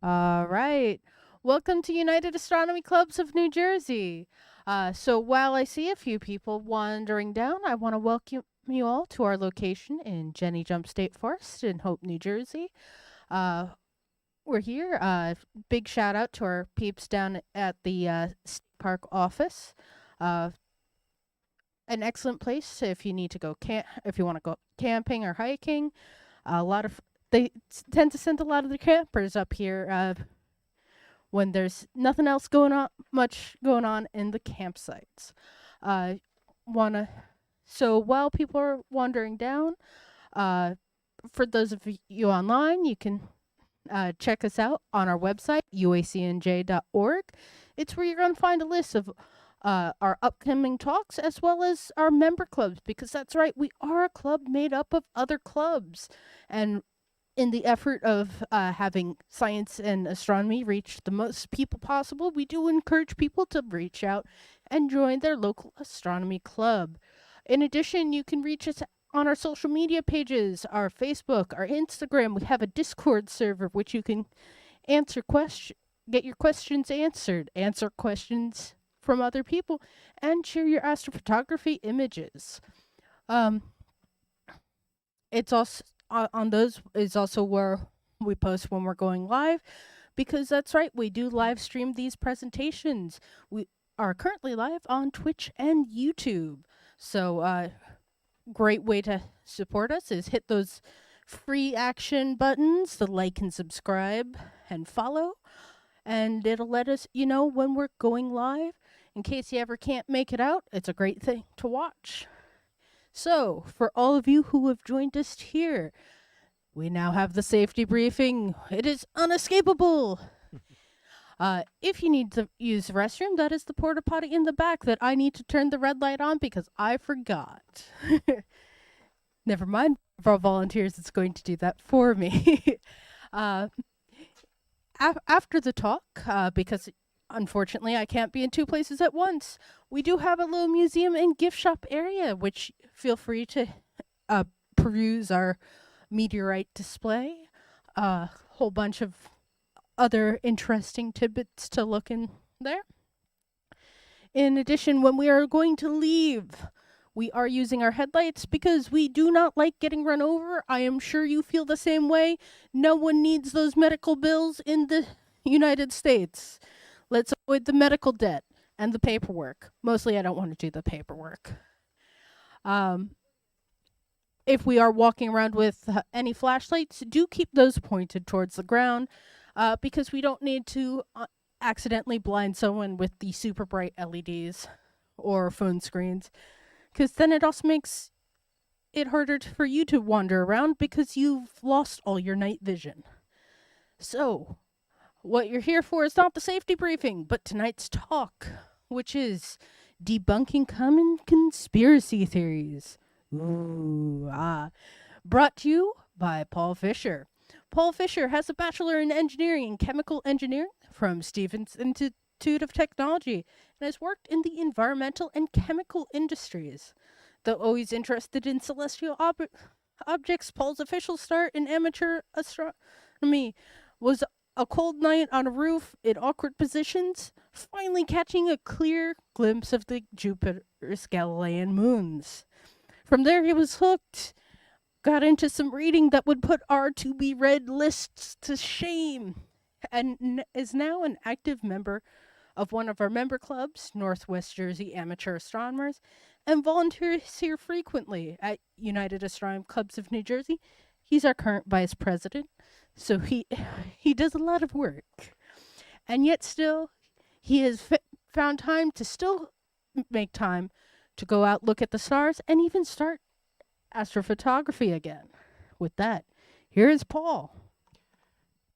All right. Welcome to United Astronomy Clubs of New Jersey. So while I see a few people wandering down, I want to welcome you all to our location in Jenny Jump State Forest in Hope, New Jersey. Uh, we're here. Big shout out to our peeps down at the state park office. Uh, an excellent place if you need to go if you want to go camping or hiking. A lot of they tend to send a lot of the campers up here when there's nothing else much going on in the campsites. Uh, wanna so while people are wandering down, uh, for those of you online, you can check us out on our website uacnj.org. It's where you're gonna find a list of our upcoming talks as well as our member clubs, because that's right, we are a club made up of other clubs, and in the effort of having science and astronomy reach the most people possible, we do encourage people to reach out and join their local astronomy club. In addition, you can reach us on our social media pages, our Facebook, our Instagram. We have a Discord server which you can get your questions answered, answer questions from other people, and share your astrophotography images. Um, it's also on those is also where we post when we're going live, because that's right, we do live stream these presentations. We are currently live on Twitch and YouTube. So great way to support us is hit those free action buttons, the like and subscribe and follow, and it'll let us when we're going live. In case you ever can't make it out, it's a great thing to watch. So, for all of you who have joined us here, we now have the safety briefing. It is unescapable. If you need to use the restroom, that is the porta potty in the back that I need to turn the red light on because I forgot. Never mind, for our volunteers, it's going to do that for me. After the talk, because unfortunately I can't be in two places at once, we do have a little museum and gift shop area, which feel free to peruse our meteorite display, a whole bunch of other interesting tidbits to look in there. In addition, when we are going to leave, we are using our headlights because we do not like getting run over. I am sure you feel the same way. No one needs those medical bills in the United States. Let's avoid the medical debt and the paperwork. Mostly I don't want to do the paperwork. If we are walking around with any flashlights, do keep those pointed towards the ground, because we don't need to accidentally blind someone with the super bright LEDs or phone screens, because then it also makes it harder for you to wander around because you've lost all your night vision. So, what you're here for is not the safety briefing, but tonight's talk, which is debunking common conspiracy theories. Brought to you by Paul Fischer. Paul Fischer has a bachelor in engineering and chemical engineering from Stevens Institute of Technology and has worked in the environmental and chemical industries. Though always interested in celestial objects, Paul's official start in amateur astronomy was a cold night on a roof in awkward positions, finally catching a clear glimpse of the Jupiter's Galilean moons. From there, he was hooked, got into some reading that would put our to be read lists to shame, and is now an active member of one of our member clubs, Northwest Jersey Amateur Astronomers, and volunteers here frequently at United Astronomy Clubs of New Jersey. He's our current vice president, so he does a lot of work. And yet still, he has found time to still make time to go out, look at the stars, and even start astrophotography again. With that, here is Paul.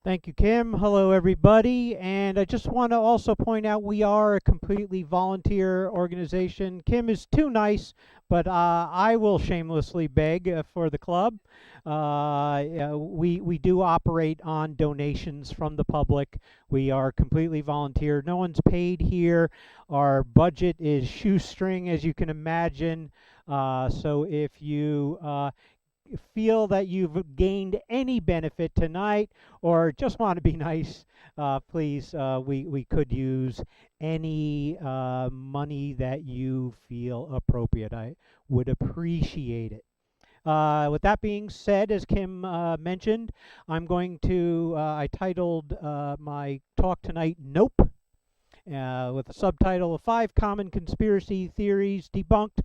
Thank you, Kim. Hello, everybody. And I just want to also point out we are a completely volunteer organization. Kim is too nice, but I will shamelessly beg for the club. We do operate on donations from the public. We are completely volunteer. No one's paid here. Our budget is shoestring, as you can imagine. So if you feel that you've gained any benefit tonight or just want to be nice, please, we could use any money that you feel appropriate. I would appreciate it. With that being said, as Kim mentioned, I titled my talk tonight, Nope, with a subtitle of 5 Common Conspiracy Theories Debunked.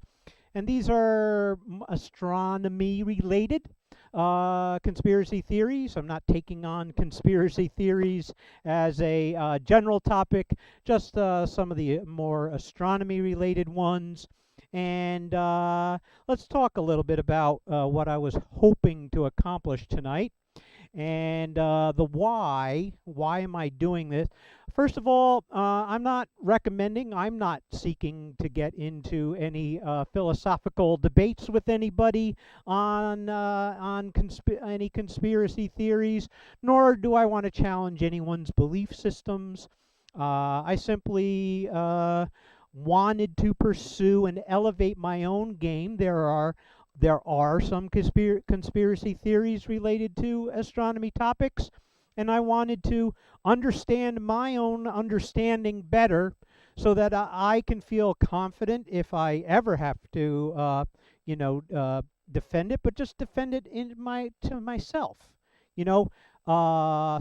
And these are astronomy related conspiracy theories. I'm not taking on conspiracy theories as a general topic, just some of the more astronomy related ones. And let's talk a little bit about what I was hoping to accomplish tonight and the why. Why am I doing this? First of all, I'm not seeking to get into any philosophical debates with anybody on any conspiracy theories, nor do I want to challenge anyone's belief systems. I simply wanted to pursue and elevate my own game. There are some conspiracy theories related to astronomy topics, and I wanted to understand my own understanding better so that I can feel confident if I ever have to, defend it, but just defend it to myself.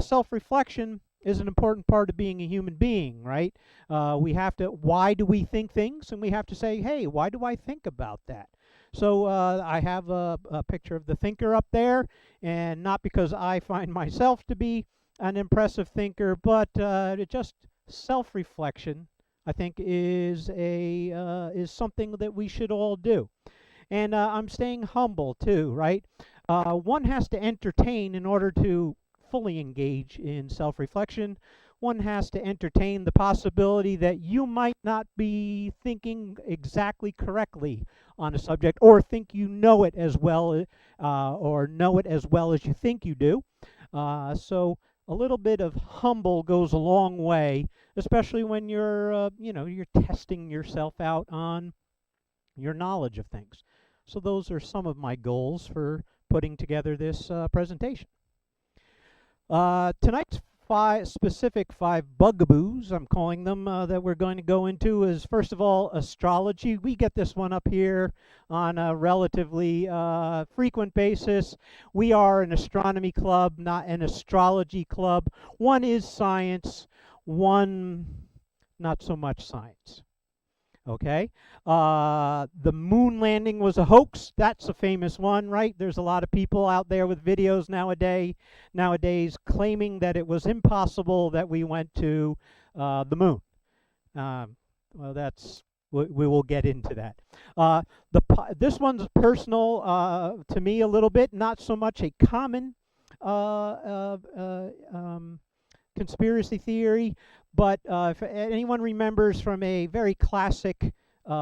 Self-reflection is an important part of being a human being, right? Why do we think things? And we have to say, hey, why do I think about that? So I have a picture of the thinker up there, and not because I find myself to be an impressive thinker, but just self-reflection, I think, is something that we should all do. And I'm staying humble too, right? One has to entertain in order to fully engage in self-reflection. One has to entertain the possibility that you might not be thinking exactly correctly on a subject, or think you know it as well, or know it as well as you think you do. So a little bit of humble goes a long way, especially when you're testing yourself out on your knowledge of things. So those are some of my goals for putting together this presentation. Tonight's specific five bugaboos, I'm calling them, that we're going to go into is, first of all, astrology. We get this one up here on a relatively frequent basis. We are an astronomy club, not an astrology club. One is science, one not so much science. Okay, the moon landing was a hoax. That's a famous one, right? There's a lot of people out there with videos nowadays claiming that it was impossible that we went to the moon. Well, we will get into that. This one's personal to me a little bit, not so much a common conspiracy theory, but if anyone remembers from a very classic,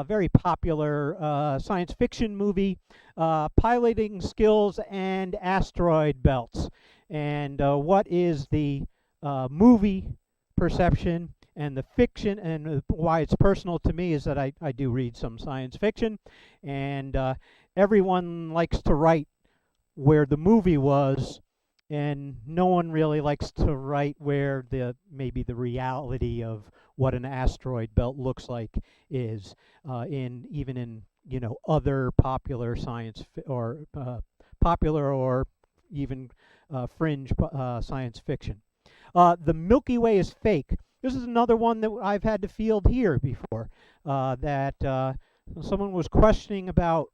very popular science fiction movie, Piloting Skills and Asteroid Belts. And what is the movie perception and the fiction, and why it's personal to me is that I do read some science fiction, and everyone likes to write where the movie was, and no one really likes to write where maybe the reality of what an asteroid belt looks like is, even in other popular science or popular or even fringe science fiction. The Milky Way is fake. This is another one that I've had to field here before. That someone was questioning about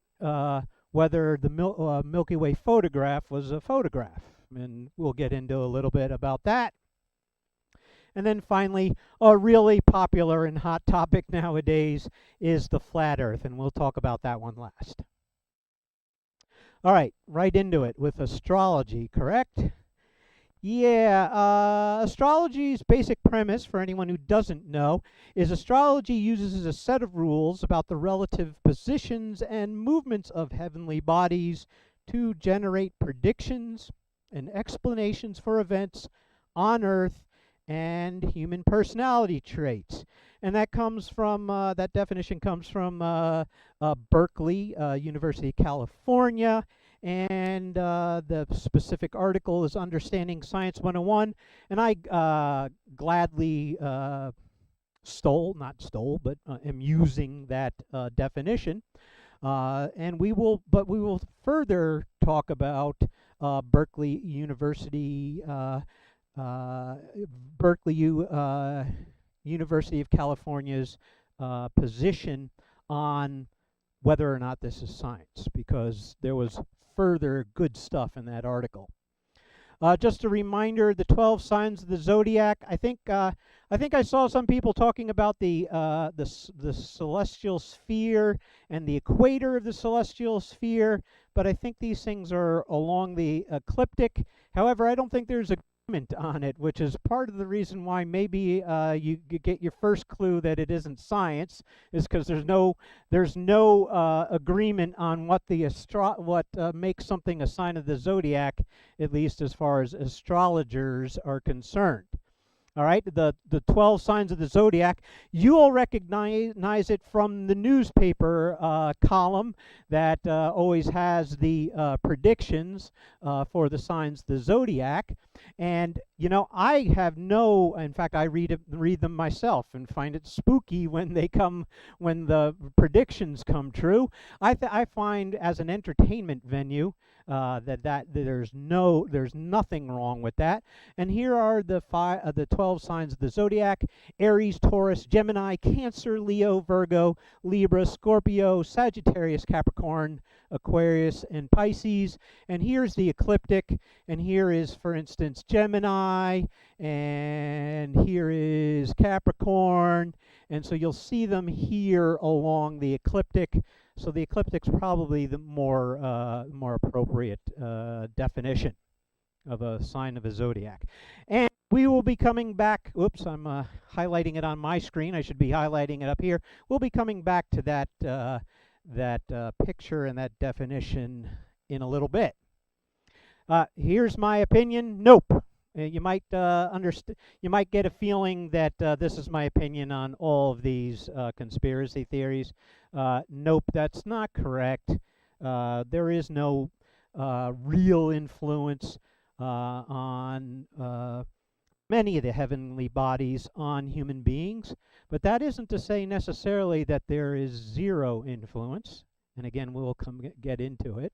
whether the Milky Way photograph was a photograph. And we'll get into a little bit about that. And then finally, a really popular and hot topic nowadays is the flat Earth, and we'll talk about that one last. All right, right into it with astrology, correct? Yeah, astrology's basic premise, for anyone who doesn't know, is astrology uses a set of rules about the relative positions and movements of heavenly bodies to generate predictions and explanations for events on Earth and human personality traits. And that comes from, that definition comes from Berkeley, University of California, and the specific article is Understanding Science 101, and I gladly not stole, but am using that definition. But we will further talk about Berkeley University, uh, Berkeley University of California's position on whether or not this is science, because there was further good stuff in that article. Just a reminder, the 12 signs of the zodiac. I think I saw some people talking about the celestial sphere and the equator of the celestial sphere, but I think these things are along the ecliptic. However, I don't think there's agreement on it, which is part of the reason why maybe you get your first clue that it isn't science, is because there's no agreement on what makes something a sign of the zodiac, at least as far as astrologers are concerned. All right, the 12 signs of the zodiac. You all recognize it from the newspaper column that always has the predictions for the signs of the zodiac. And you know, I have no. In fact, I read them myself and find it spooky when the predictions come true. I find, as an entertainment venue, that there's nothing wrong with that. And here are the 12 signs of the zodiac: Aries, Taurus, Gemini, Cancer, Leo, Virgo, Libra, Scorpio, Sagittarius, Capricorn, Aquarius, and Pisces. And here's the ecliptic, and here is, for instance, Gemini, and here is Capricorn, and so you'll see them here along the ecliptic. So the ecliptic's probably the more appropriate definition of a sign of a zodiac. And we will be coming back. Oops, I'm highlighting it on my screen. I should be highlighting it up here. We'll be coming back to that picture and that definition in a little bit. Here's my opinion. Nope. You might You might get a feeling that this is my opinion on all of these conspiracy theories. Nope, that's not correct. There is no real influence on many of the heavenly bodies on human beings, but that isn't to say necessarily that there is zero influence. And again, we'll get into it.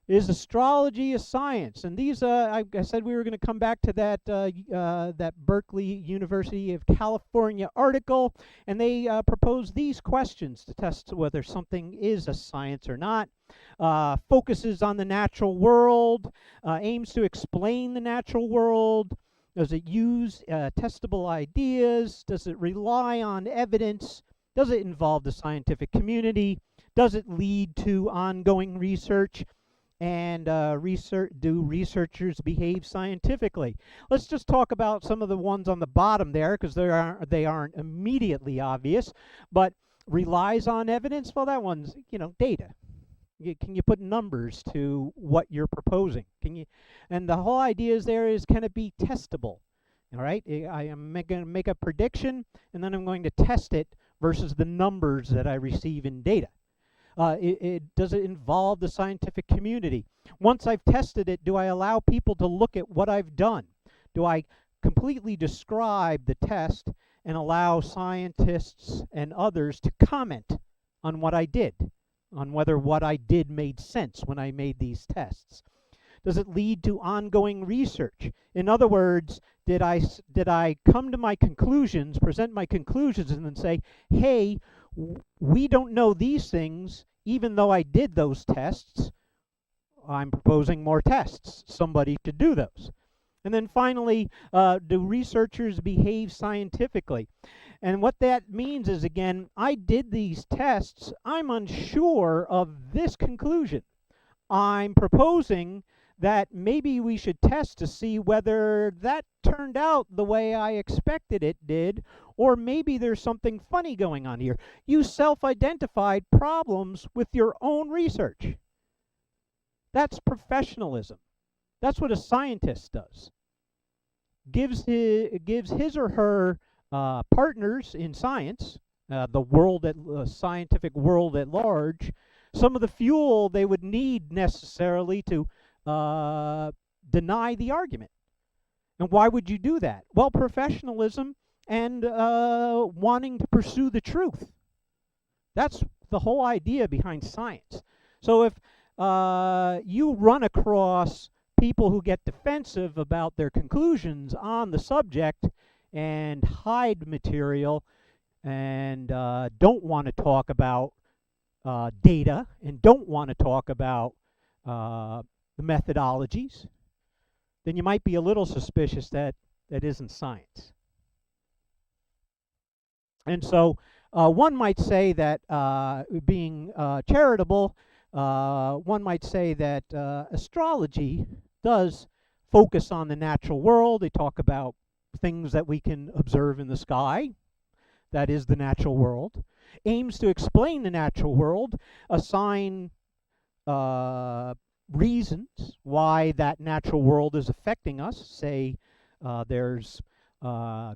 Is astrology a science? And these, I said we were going to come back to that Berkeley University of California article, and they propose these questions to test whether something is a science or not. Focuses on the natural world, aims to explain the natural world. Does it use testable ideas? Does it rely on evidence? Does it involve the scientific community? Does it lead to ongoing research? And do researchers behave scientifically? Let's just talk about some of the ones on the bottom there, because they aren't immediately obvious. But relies on evidence? Well, that one's, data. Can you put numbers to what you're proposing? And the whole idea is can it be testable? All right, I am going to make a prediction, and then I'm going to test it versus the numbers that I receive in data. Does it involve the scientific community? Once I've tested it, do I allow people to look at what I've done? Do I completely describe the test and allow scientists and others to comment on what I did, on whether what I did made sense when I made these tests? Does it lead to ongoing research? In other words, did I come to my conclusions, present my conclusions, and then say, hey, we don't know these things, even though I did those tests. I'm proposing more tests. Somebody should do those. And then finally, do researchers behave scientifically? And what that means is, again, I did these tests. I'm unsure of this conclusion. I'm proposing that maybe we should test to see whether that turned out the way I expected it did, or maybe there's something funny going on here. You self-identified problems with your own research. That's professionalism. That's what a scientist does. Gives his or her partners in science, the scientific world at large, some of the fuel they would need necessarily to deny the argument. And why would you do that? Well, professionalism and wanting to pursue the truth. That's the whole idea behind science. So if you run across people who get defensive about their conclusions on the subject and hide material and don't want to talk about data and don't want to talk about the methodologies, then you might be a little suspicious that that isn't science. And so one might say that being charitable, one might say that astrology does focus on the natural world. They talk about things that we can observe in the sky. That is the natural world. Aims to explain the natural world, assign reasons why that natural world is affecting us. Say there's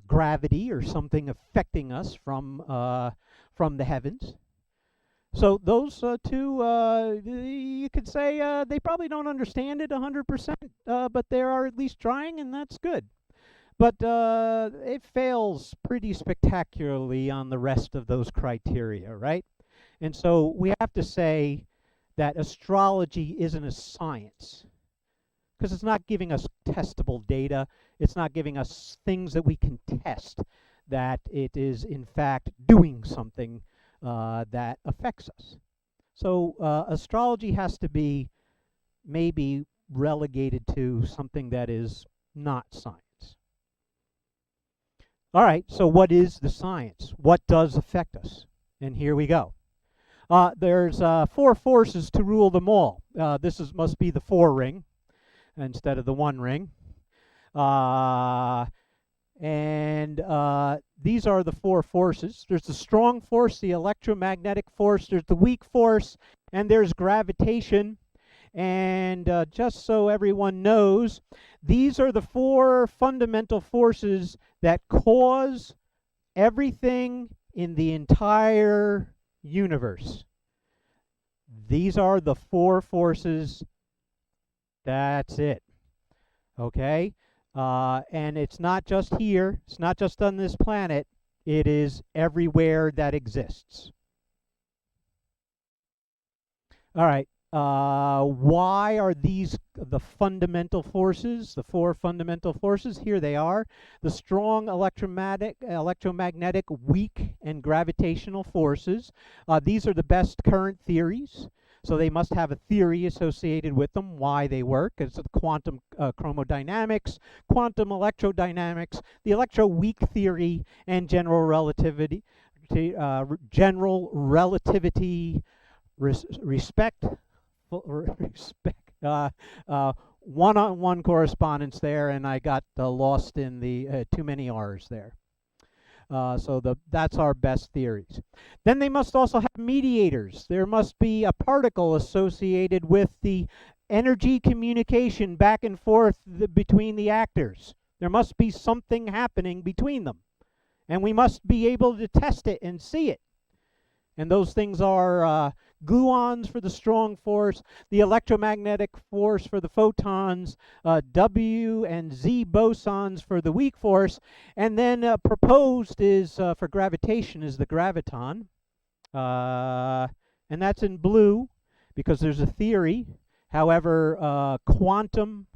gravity or something affecting us from the heavens. So those two, you could say they probably don't understand it 100%, but they are at least trying, and that's good. But it fails pretty spectacularly on the rest of those criteria, right? And so we have to say that astrology isn't a science, because it's not giving us testable data. It's not giving us things that we can test that it is in fact doing something that affects us. So astrology has to be maybe relegated to something that is not science. All right, so what is the science? What does affect us? And here we go. There's 4 forces to rule them all. This must be the 4 ring instead of the 1 ring. These are the 4 forces. There's the strong force, the electromagnetic force, there's the weak force, and there's gravitation. And just so everyone knows, these are the 4 fundamental forces that cause everything in the entire universe. These are the 4 forces. That's it. Okay? And it's not just here. It's not just on this planet. It is everywhere that exists. All right. Why are these the fundamental forces, the 4 fundamental forces? Here they are. The strong electromagnetic, weak, and gravitational forces. These are the best current theories. So they must have a theory associated with them, why they work. It's quantum chromodynamics, quantum electrodynamics, the electroweak theory, and general relativity, respect, one-on-one correspondence there, and I got lost in the too many R's there. So that's our best theories. Then they must also have mediators. There must be a particle associated with the energy communication back and forth between the actors. There must be something happening between them. And we must be able to test it and see it. And those things are gluons for the strong force, the electromagnetic force for the photons, W and Z bosons for the weak force, and then proposed is for gravitation is the graviton. And that's in blue because there's a theory. However, quantum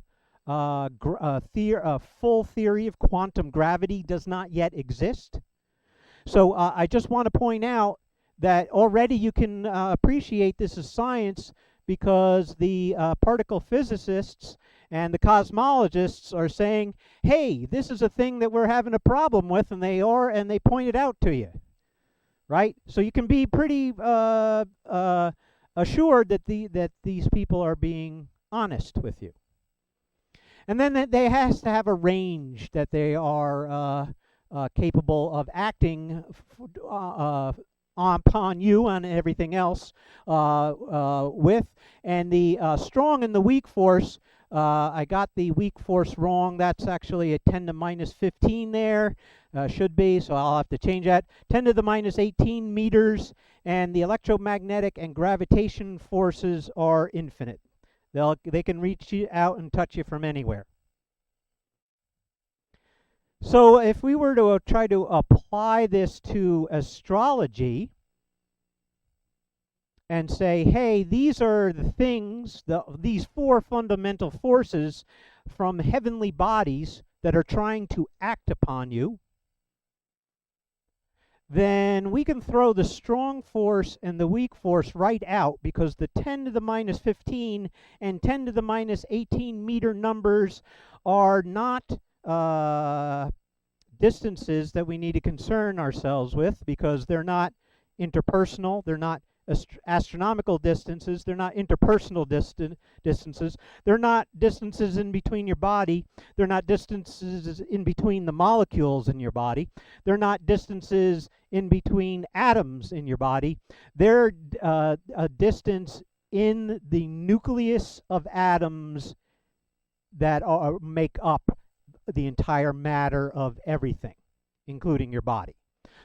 full theory of quantum gravity does not yet exist. So I just want to point out that already you can appreciate this as science because the particle physicists and the cosmologists are saying, hey, this is a thing that we're having a problem with, and they point it out to you, right? So you can be pretty assured that these people are being honest with you. And then they has to have a range that they are capable of acting upon you and everything else with. And the strong and the weak force, I got the weak force wrong. That's actually a 10 to minus 15 there. Should be, so I'll have to change that. 10 to the minus 18 meters. and the electromagnetic and gravitation forces are infinite. They can reach you out and touch you from anywhere. So if we were to try to apply this to astrology and say, hey, these are the things, these four fundamental forces from heavenly bodies that are trying to act upon you, then we can throw the strong force and the weak force right out, because the 10 to the minus 15 and 10 to the minus 18 meter numbers are not distances that we need to concern ourselves with, because they're not interpersonal, they're not astronomical distances, they're not interpersonal distances, they're not distances in between your body, they're not distances in between the molecules in your body, they're not distances in between atoms in your body, they're a distance in the nucleus of atoms that make up the entire matter of everything, including your body.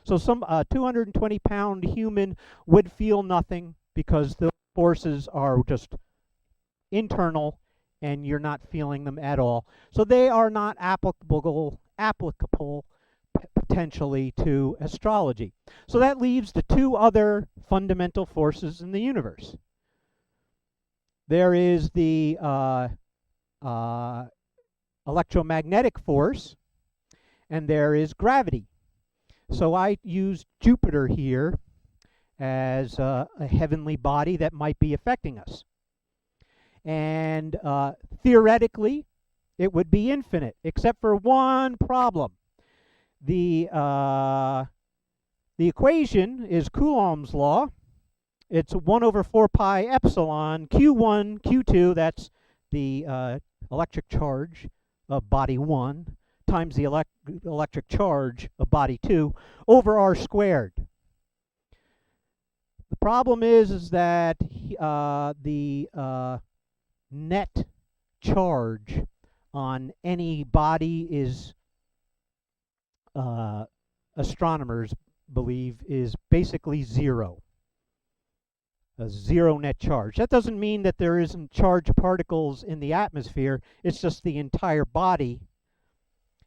So some 220-pound human would feel nothing, because the forces are just internal and you're not feeling them at all. So they are not applicable potentially to astrology. So that leaves the two other fundamental forces in the universe. There is the electromagnetic force, and there is gravity. So I use Jupiter here as a heavenly body that might be affecting us. And theoretically, it would be infinite, except for one problem. The equation is Coulomb's law. It's 1 over 4 pi epsilon Q1, Q2, that's the electric charge of body 1, times the electric charge of body 2 over r squared. The problem is that the net charge on any body is, astronomers believe, is basically zero. A zero net charge. That doesn't mean that there isn't charged particles in the atmosphere, it's just the entire body.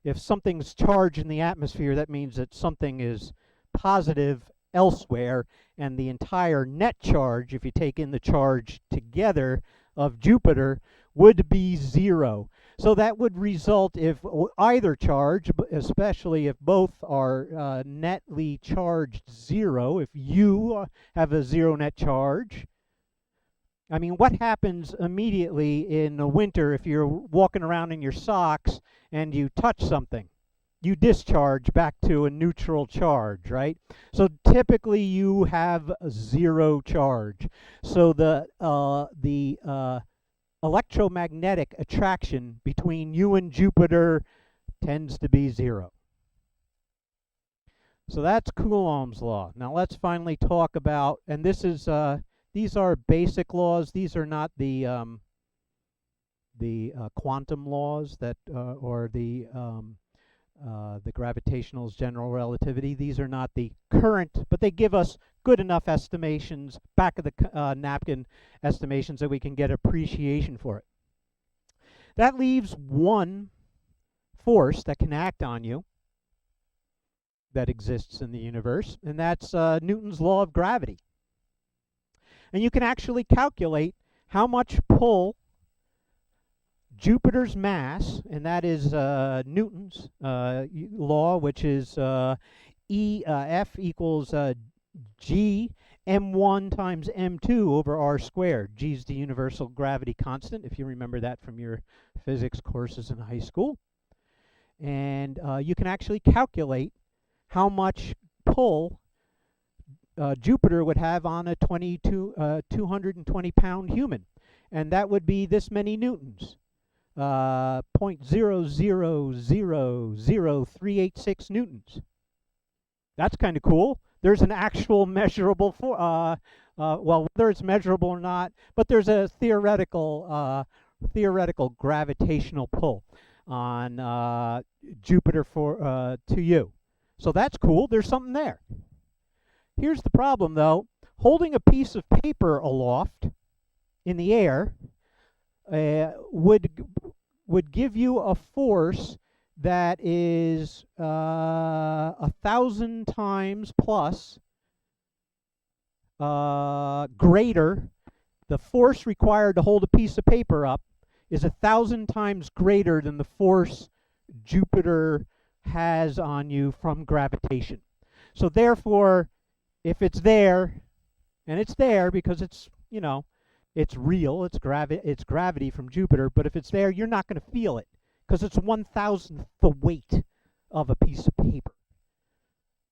If something's charged in the atmosphere, that means that something is positive elsewhere, and the entire net charge, if you take in the charge together of Jupiter, would be zero. So that would result, if either charge, especially if both are netly charged zero, if you have a zero net charge, I mean, what happens immediately in the winter if you're walking around in your socks and you touch something? You discharge back to a neutral charge, right? So typically you have a zero charge. So the electromagnetic attraction between you and Jupiter tends to be zero. So that's Coulomb's law. Now let's finally talk about, and this is these are basic laws. These are not the quantum laws that or the gravitational general relativity. These are not the current, but they give us good enough estimations, back of the napkin estimations, that we can get appreciation for it. That leaves one force that can act on you that exists in the universe, and that's Newton's law of gravity. And you can actually calculate how much pull Jupiter's mass, and that is Newton's law, which is F equals G m1 times m2 over r squared. G is the universal gravity constant, if you remember that from your physics courses in high school. And you can actually calculate how much pull Jupiter would have on a 220-pound human. And that would be this many newtons. 0.0000386 newtons. That's kind of cool. There's an actual measurable well, whether it's measurable or not, but there's a theoretical gravitational pull on Jupiter to you. So that's cool. There's something there. Here's the problem, though. holding a piece of paper aloft in the air would give you a force that is 1,000 times plus greater. The force required to hold a piece of paper up is 1,000 times greater than the force Jupiter has on you from gravitation. So therefore, if it's there, and it's there because it's, you know, it's real, it's gravity from Jupiter, but if it's there, you're not going to feel it because it's 1,000th the weight of a piece of paper.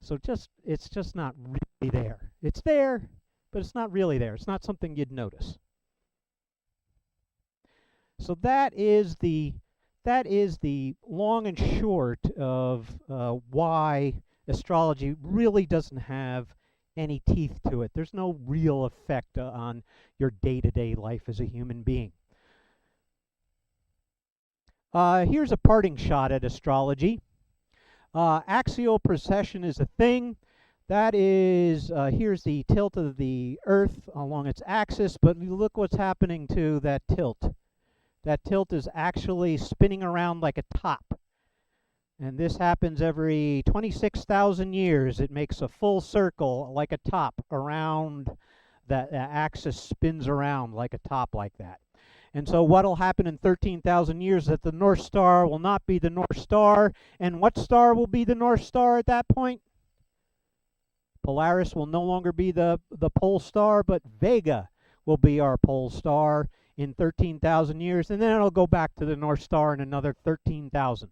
So it's just not really there. It's there, but it's not really there. It's not something you'd notice. So that is the long and short of why astrology really doesn't have any teeth to it. There's no real effect on your day-to-day life as a human being. Here's a parting shot at astrology. Axial precession is a thing. That is, here's the tilt of the Earth along its axis, but look what's happening to that tilt. That tilt is actually spinning around like a top. And this happens every 26,000 years. It makes a full circle like a top around that axis, spins around like a top like that. And so what will happen in 13,000 years is that the North Star will not be the North Star. And what star will be the North Star at that point? Polaris will no longer be the pole star, but Vega will be our pole star in 13,000 years, and then it'll go back to the North Star in another 13,000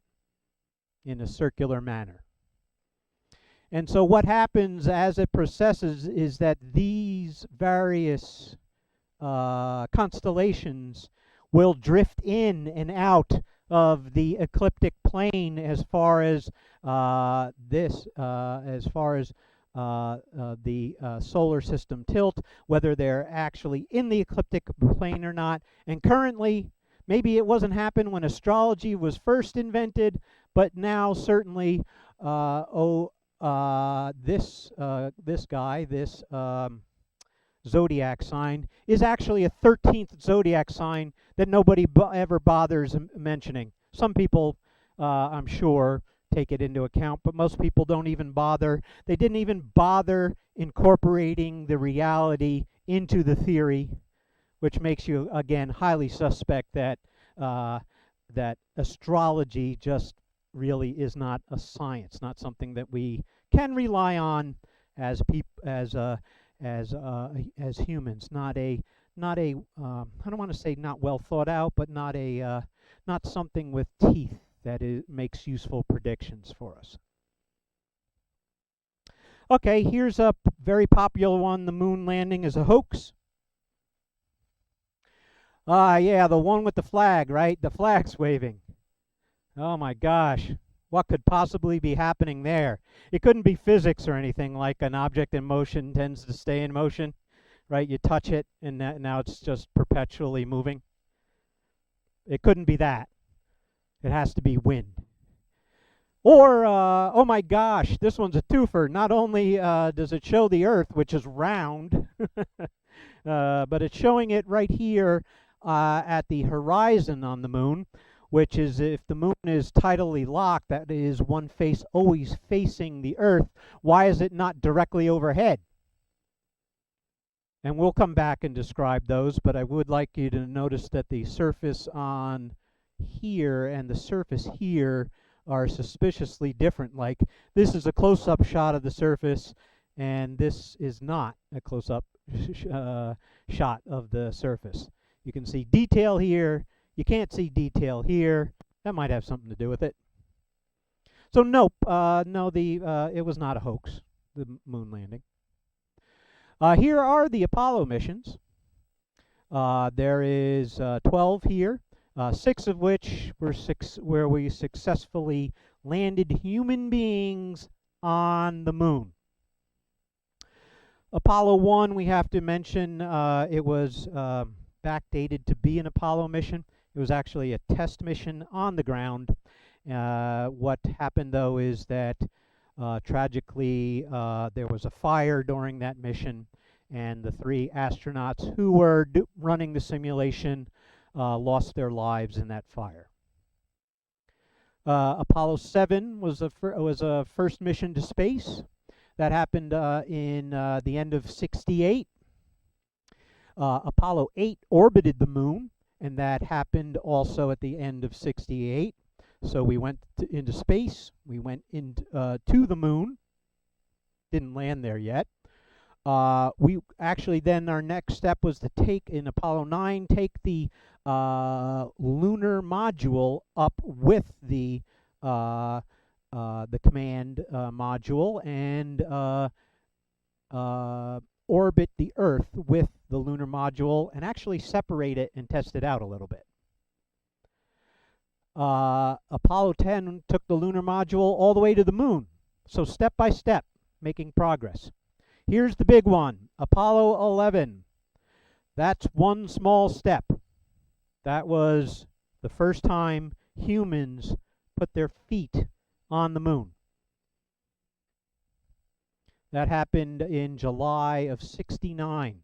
in a circular manner. And so what happens as it processes is that these various constellations will drift in and out of the ecliptic plane as far as the solar system tilt, whether they're actually in the ecliptic plane or not. And currently, maybe it wasn't happened when astrology was first invented, but now certainly, this guy, this zodiac sign, is actually a 13th zodiac sign that nobody ever bothers mentioning. Some people, I'm sure, take it into account, but most people don't even bother. They didn't even bother incorporating the reality into the theory, which makes you, again, highly suspect that that astrology just really is not a science, not something that we can rely on as humans, not a I don't want to say not well thought out, but not something with teeth that makes useful predictions for us. Okay, here's a very popular one. The moon landing is a hoax. Yeah, the one with the flag, right? The flag's waving. Oh my gosh. What could possibly be happening there? It couldn't be physics or anything, like an object in motion tends to stay in motion, right? You touch it and now it's just perpetually moving. It couldn't be that. It has to be wind. Or, oh my gosh, this one's a twofer. Not only does it show the Earth, which is round, but it's showing it right here at the horizon on the moon, which is, if the moon is tidally locked, that is one face always facing the Earth. Why is it not directly overhead? And we'll come back and describe those, but I would like you to notice that the surface on here and the surface here are suspiciously different. Like, this is a close-up shot of the surface, and this is not a close-up shot of the surface. You can see detail here. You can't see detail here. That might have something to do with it. So nope, no, it was not a hoax, the moon landing. Here are the Apollo missions. There is 12 here. 6 of which were where we successfully landed human beings on the moon. Apollo 1, we have to mention, it was backdated to be an Apollo mission. It was actually a test mission on the ground. What happened, though, is that tragically there was a fire during that mission, and the 3 astronauts who were running the simulation lost their lives in that fire. Apollo 7 was a first mission to space. That happened in the end of '68. Apollo 8 orbited the moon, and that happened also at the end of '68. So we went into space. We went to the moon. Didn't land there yet. We actually then our next step was to take in Apollo 9, take the lunar module up with the command module and orbit the Earth with the lunar module and actually separate it and test it out a little bit. Apollo 10 took the lunar module all the way to the moon. So step by step, making progress. Here's the big one, Apollo 11. That's one small step. That was the first time humans put their feet on the moon. That happened in July of '69.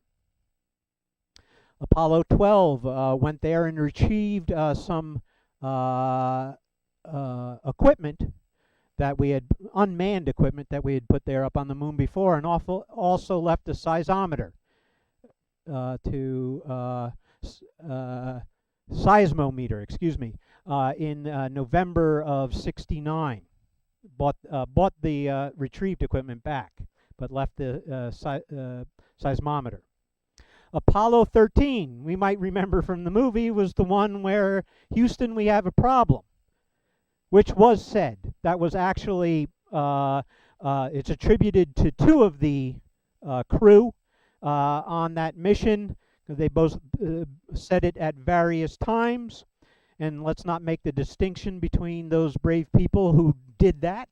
Apollo 12 went there and retrieved some equipment that we had, unmanned equipment that we had put there up on the moon before, and also left a seismometer seismometer, excuse me, in November of '69. Bought the retrieved equipment back, but left the seismometer. Apollo 13, we might remember from the movie, was the one where, Houston, we have a problem, which was said. That was actually, it's attributed to 2 of the crew on that mission. They both said it at various times. And let's not make the distinction between those brave people who did that.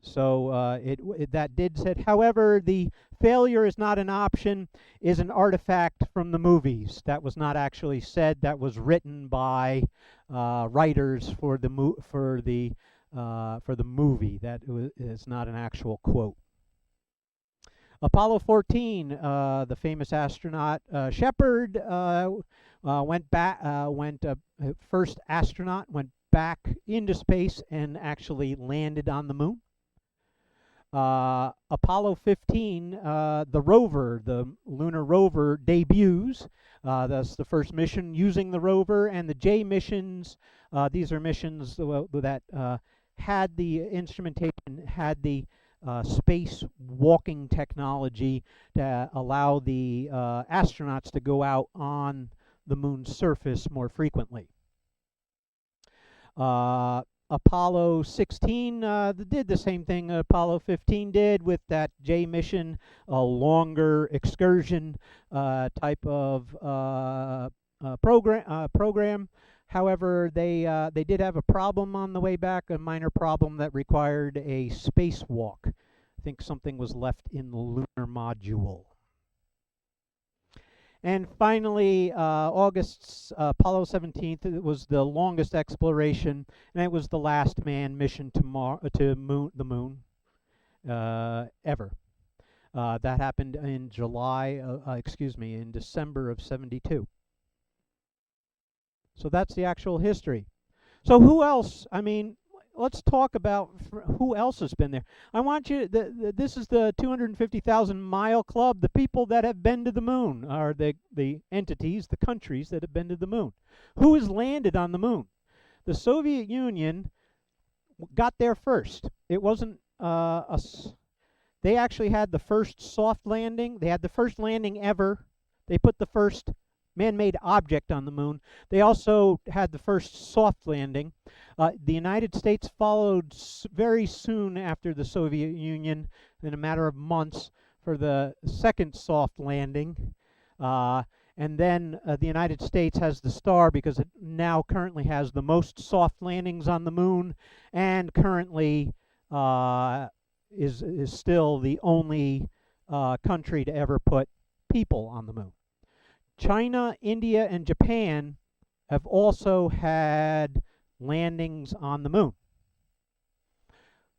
So that did said. However, the failure is not an option, is an artifact from the movies. That was not actually said. That was written by writers for the movie. That is not an actual quote. Apollo 14, the famous astronaut Shepard first astronaut went back into space and actually landed on the moon. Apollo 15, the rover, the lunar rover debuts. That's the first mission using the rover, and the J missions. These are missions that had the instrumentation, had the space walking technology to allow the astronauts to go out on the moon's surface more frequently. Apollo 16 did the same thing Apollo 15 did with that J mission, a longer excursion type of program. However, they did have a problem on the way back, a minor problem that required a spacewalk. I think something was left in the lunar module. And finally, August, Apollo 17th, it was the longest exploration, and it was the last manned mission to the moon ever. That happened in in December of '72. So that's the actual history. So who else? I mean, let's talk about who else has been there. I want you, this is the 250,000 mile club. The people that have been to the moon are the entities, the countries that have been to the moon. Who has landed on the moon? The Soviet Union got there first. It wasn't they actually had the first soft landing. They had the first landing ever. They put the first man-made object on the moon. They also had the first soft landing. The United States followed very soon after the Soviet Union, in a matter of months, for the second soft landing. And then the United States has the star because it now currently has the most soft landings on the moon, and currently is still the only country to ever put people on the moon. China, India, and Japan have also had landings on the moon.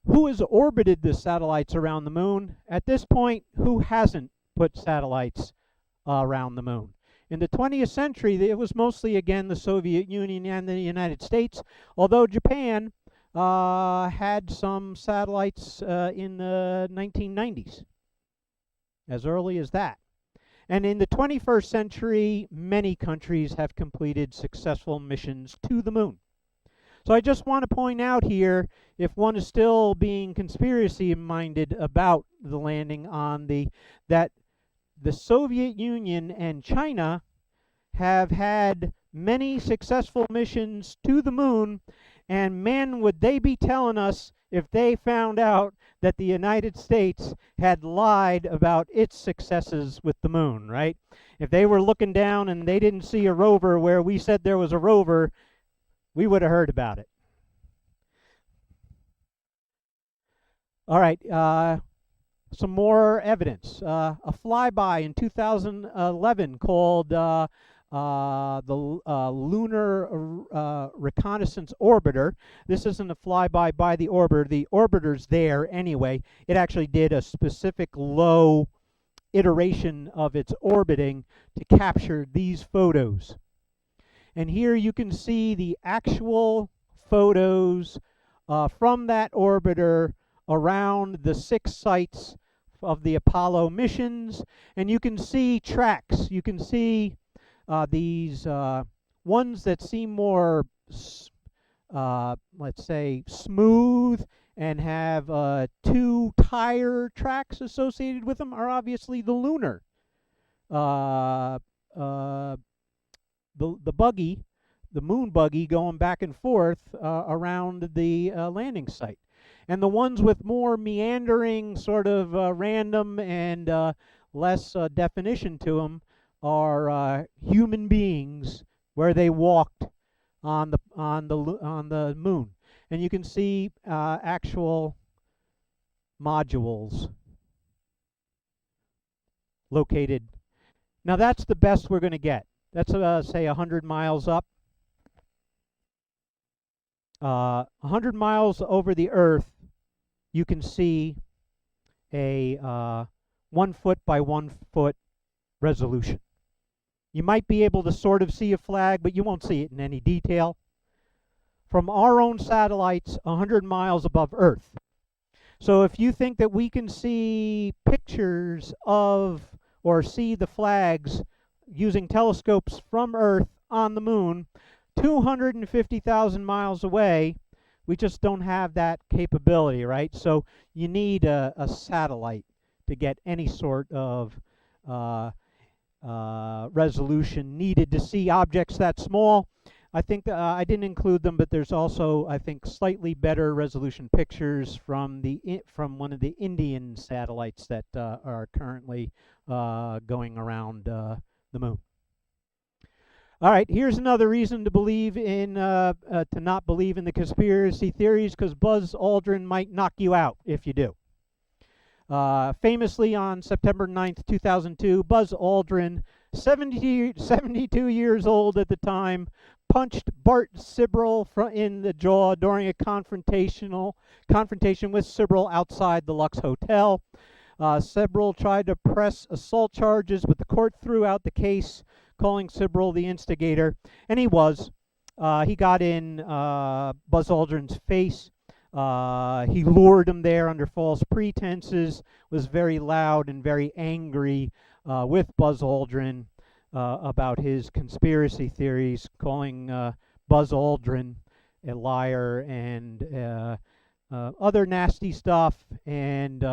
Who has orbited the satellites around the moon? At this point, who hasn't put satellites around the moon. In the 20th century, it was mostly, again, the Soviet Union and the United States, although Japan had some satellites in the 1990s, as early as that. And in the 21st century, many countries have completed successful missions to the moon. So I just want to point out here, if one is still being conspiracy-minded about the landing on that the Soviet Union and China have had many successful missions to the moon, and man, would they be telling us if they found out that the United States had lied about its successes with the moon, right? If they were looking down and they didn't see a rover where we said there was a rover, we would have heard about it. All right, some more evidence. A flyby in 2011 called the Lunar Reconnaissance Orbiter. This isn't a flyby by the orbiter. The orbiter's there anyway. It actually did a specific low iteration of its orbiting to capture these photos. And here you can see the actual photos from that orbiter around the 6 sites of the Apollo missions, and you can see tracks. You can see these ones that seem more, let's say, smooth and have 2 tire tracks associated with them are obviously the lunar. The buggy, the moon buggy, going back and forth around the landing site. And the ones with more meandering, sort of random and less definition to them are human beings where they walked on the moon. And you can see actual modules located. Now that's the best we're going to get. That's say 100 miles up. 100 miles over the Earth, you can see a 1 foot by 1 foot resolution. You might be able to sort of see a flag, but you won't see it in any detail. From our own satellites 100 miles above Earth. So if you think that we can see pictures of or see the flags using telescopes from Earth on the moon 250,000 miles away, we just don't have that capability, right? So you need a satellite to get any sort of resolution needed to see objects that small. I think I didn't include them, but there's also, I think, slightly better resolution pictures from one of the Indian satellites that are currently going around the moon. All right, here's another reason to believe in to not believe in the conspiracy theories, because Buzz Aldrin might knock you out if you do. Famously, on September 9th, 2002, Buzz Aldrin, 72 years old at the time, punched Bart Sibrel in the jaw during a confrontation with Sibrel outside the Lux Hotel. Sibrel tried to press assault charges, but the court threw out the case, calling Sibrel the instigator, and he was. He got in Buzz Aldrin's face. He lured him there under false pretenses, was very loud and very angry with Buzz Aldrin about his conspiracy theories, calling Buzz Aldrin a liar and other nasty stuff. And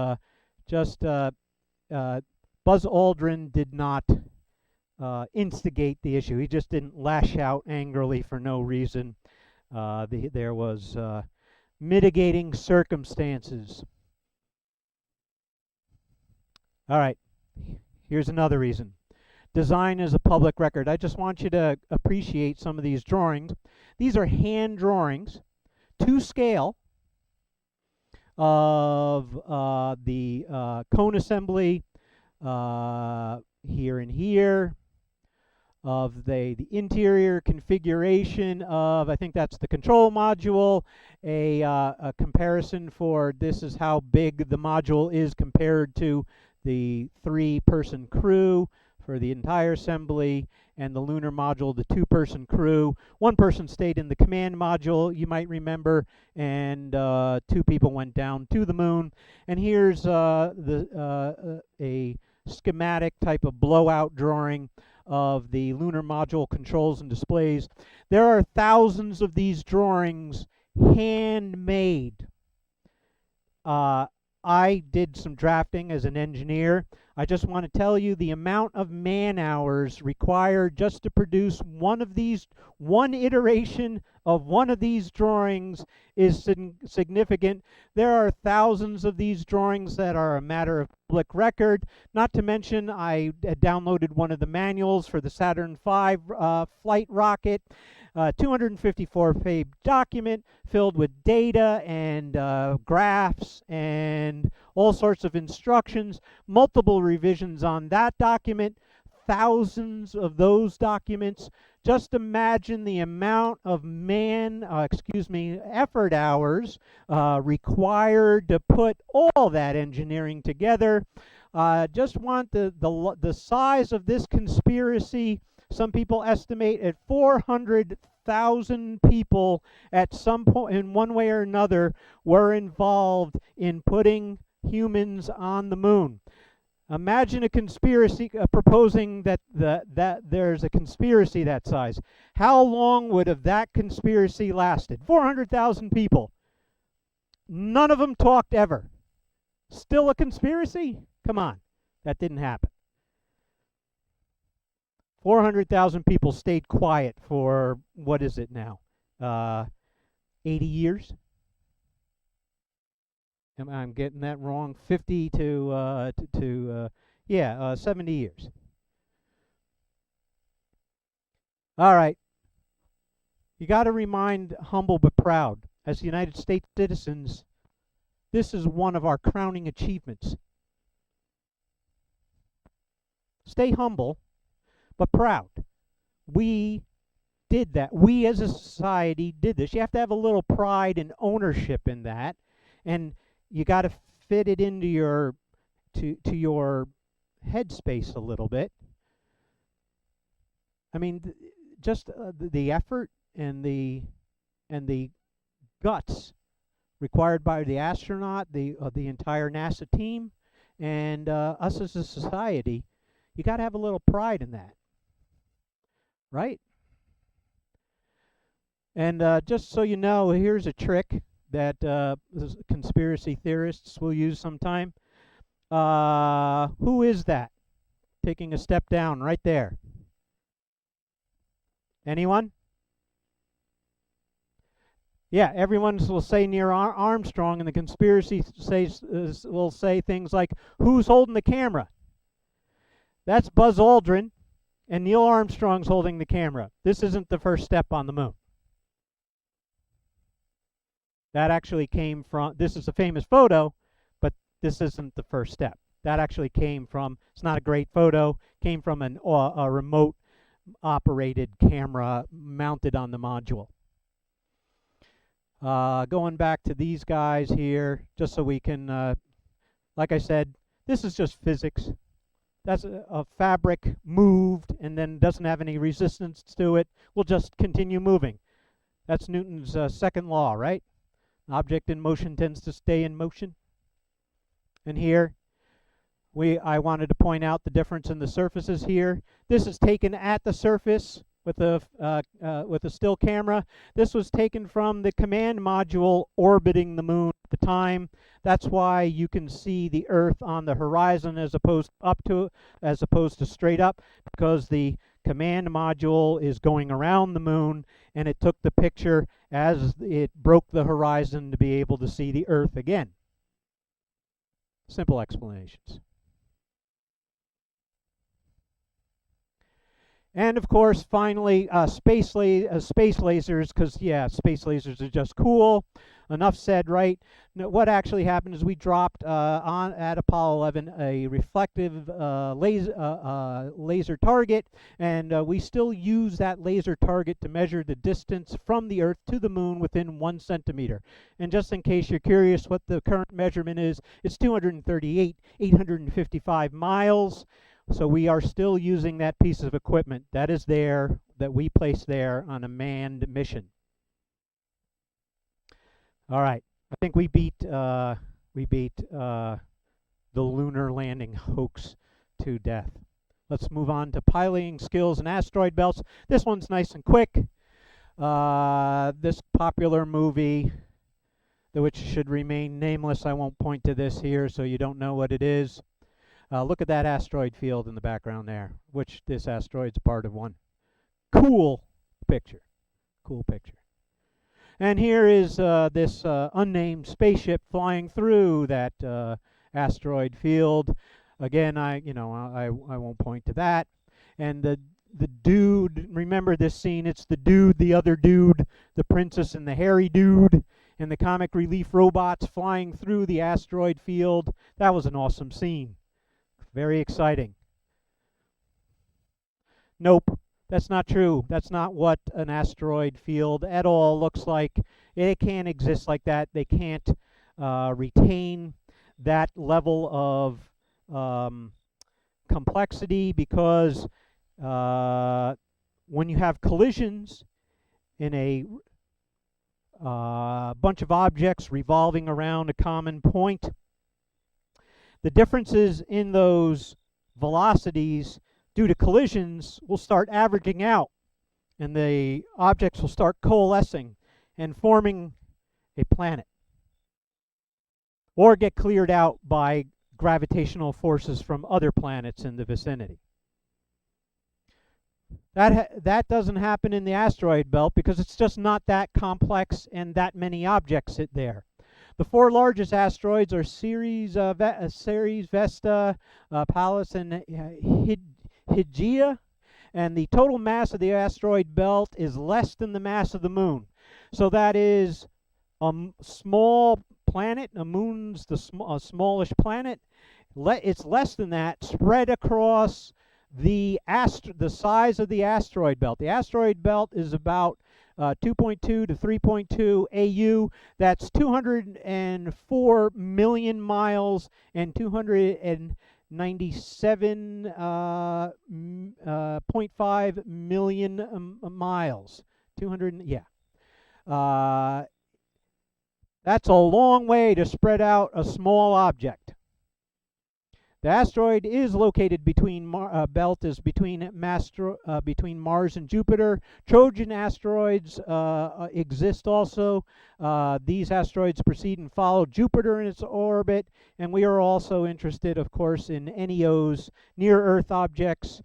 just Buzz Aldrin did not instigate the issue. He just didn't lash out angrily for no reason. There was mitigating circumstances. All right, here's another reason. Design is a public record. I just want you to appreciate some of these drawings. These are hand drawings to scale of the cone assembly here and here, of the interior configuration of, I think that's the control module, a comparison for this is how big the module is compared to the 3-person crew for the entire assembly, and the lunar module, the 2-person crew. 1 person stayed in the command module, you might remember, and 2 people went down to the moon. And here's a schematic type of blowout drawing of the lunar module controls and displays. There are thousands of these drawings handmade. I did some drafting as an engineer. I just want to tell you the amount of man hours required just to produce one iteration of one of these drawings is significant. There are thousands of these drawings that are a matter of public record. Not to mention, I downloaded one of the manuals for the Saturn V flight rocket. 254-page document filled with data and graphs and all sorts of instructions, multiple revisions on that document, thousands of those documents. Just imagine the amount of effort hours required to put all that engineering together. Just want the size of this conspiracy. Some people estimate at 400,000 people at some point, in one way or another, were involved in putting humans on the moon. Imagine a conspiracy proposing that there's a conspiracy that size. How long would have that conspiracy lasted? 400,000 people. None of them talked ever. Still a conspiracy? Come on. That didn't happen. 400,000 people stayed quiet for, what is it now? 80 years? I'm getting that wrong. 50 to 70 years. All right. You got to remind humble but proud. As United States citizens, this is one of our crowning achievements. Stay humble but proud. We did that. We as a society did this. You have to have a little pride and ownership in that, and you got to fit it into your to your headspace a little bit. I mean, just the effort and the guts required by the astronaut, the entire NASA team, and us as a society. You got to have a little pride in that. Right? And just so you know, here's a trick that conspiracy theorists will use sometime. Who is that? Taking a step down right there. Anyone? Yeah, everyone will say Neil Armstrong, and the conspiracy will say things like, who's holding the camera? That's Buzz Aldrin. And Neil Armstrong's holding the camera. This isn't the first step on the moon. That actually came from, this is a famous photo, but this isn't the first step. That actually came from, it's not a great photo, came from a remote operated camera mounted on the module. Going back to these guys here, just so we can, like I said, this is just physics. That's a fabric moved and then doesn't have any resistance to it. Will just continue moving. That's Newton's second law, right? An object in motion tends to stay in motion. And here, I wanted to point out the difference in the surfaces here. This is taken at the surface with a still camera. This was taken from the command module orbiting the moon at the time. That's why you can see the Earth on the horizon as opposed to straight up, because the command module is going around the moon, and it took the picture as it broke the horizon to be able to see the Earth again. Simple explanations. And of course, finally, space lasers, because yeah, space lasers are just cool. enough said, right? No, what actually happened is we dropped on at Apollo 11 a reflective laser target, and we still use that laser target to measure the distance from the Earth to the Moon within 1 centimeter. And just in case you're curious what the current measurement is, it's 238,855 miles. So we are still using that piece of equipment that is there, that we placed there on a manned mission. All right, I think we beat the lunar landing hoax to death. Let's move on to piloting skills and asteroid belts. This one's nice and quick. This popular movie, which should remain nameless, I won't point to this here so you don't know what it is. Look at that asteroid field in the background there, which this asteroid's a part of one. Cool picture. Cool picture. And here is this unnamed spaceship flying through that asteroid field. Again, I won't point to that. And the dude, remember this scene, it's the dude, the other dude, the princess and the hairy dude, and the comic relief robots flying through the asteroid field. That was an awesome scene. Very exciting. Nope, that's not true. That's not what an asteroid field at all looks like. It can't exist like that. They can't retain that level of complexity because when you have collisions in a bunch of objects revolving around a common point, the differences in those velocities due to collisions will start averaging out, and the objects will start coalescing and forming a planet, or get cleared out by gravitational forces from other planets in the vicinity. That doesn't happen in the asteroid belt because it's just not that complex and that many objects there. The 4 largest asteroids are Ceres, Vesta, Pallas, and Hygiea, and the total mass of the asteroid belt is less than the mass of the Moon. So that is a small planet. The Moon's a smallish planet. It's less than that, spread across the size of the asteroid belt. The asteroid belt is about 2.2 to 3.2 AU. That's 204 million miles and 297.5 million miles. 200, yeah. That's a long way to spread out a small object. The asteroid is located between belt is between Mars and Jupiter. Trojan asteroids exist also. These asteroids precede and follow Jupiter in its orbit, and we are also interested, of course, in NEOs, near-Earth objects.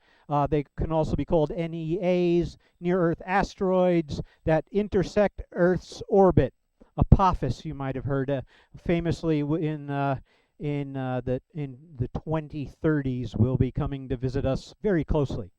They can also be called NEAs, near-Earth asteroids that intersect Earth's orbit. Apophis, you might have heard, famously in the 2030s will be coming to visit us very closely.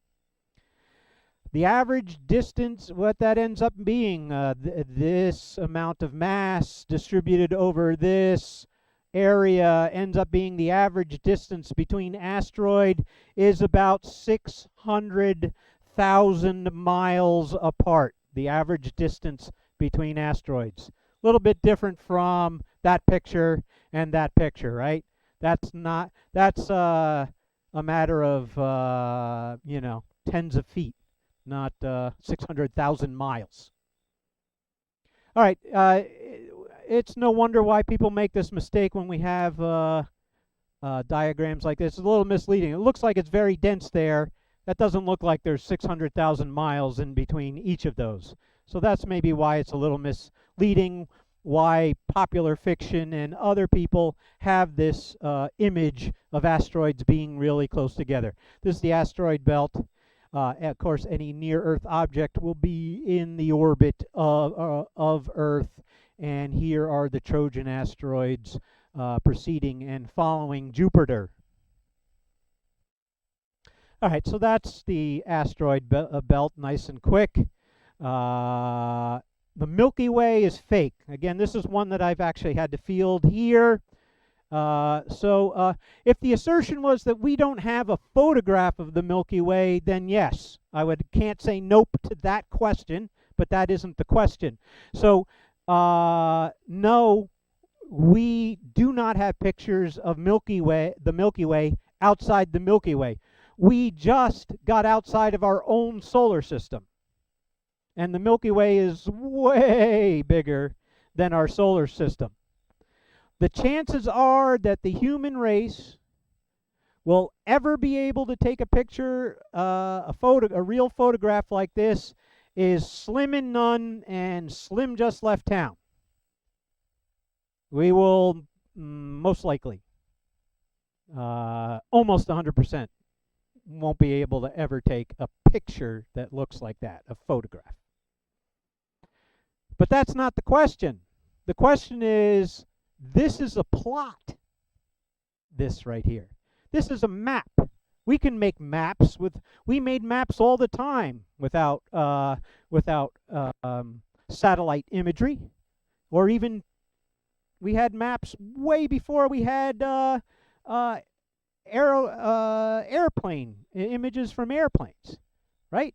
The average distance, what that ends up being, this amount of mass distributed over this area ends up being the average distance between asteroid is about 600,000 miles apart. The average distance between asteroids. A little bit different from that picture and that picture, right? That's a matter of tens of feet, not 600,000 miles. All right, it's no wonder why people make this mistake when we have diagrams like this. It's a little misleading. It looks like it's very dense there. That doesn't look like there's 600,000 miles in between each of those. So that's maybe why it's a little misleading, why popular fiction and other people have this image of asteroids being really close together. This is the asteroid belt. Of course, any near-Earth object will be in the orbit of Earth, and here are the Trojan asteroids preceding and following Jupiter. All right, so that's the asteroid belt, nice and quick. the Milky Way is fake. Again, this is one that I've actually had to field here. If the assertion was that we don't have a photograph of the Milky Way, then yes, can't say nope to that question, but that isn't the question. So no, we do not have pictures of the Milky Way outside the Milky Way. We just got outside of our own solar system. And the Milky Way is way bigger than our solar system. The chances are that the human race will ever be able to take a picture, a real photograph like this, is slim and none, and slim just left town. We will most likely, almost 100%, won't be able to ever take a picture that looks like that, a photograph. But that's not the question. The question is, this is a plot, this right here. This is a map. We can make maps we made maps all the time without satellite imagery, or even we had maps way before we had airplane images from airplanes, right?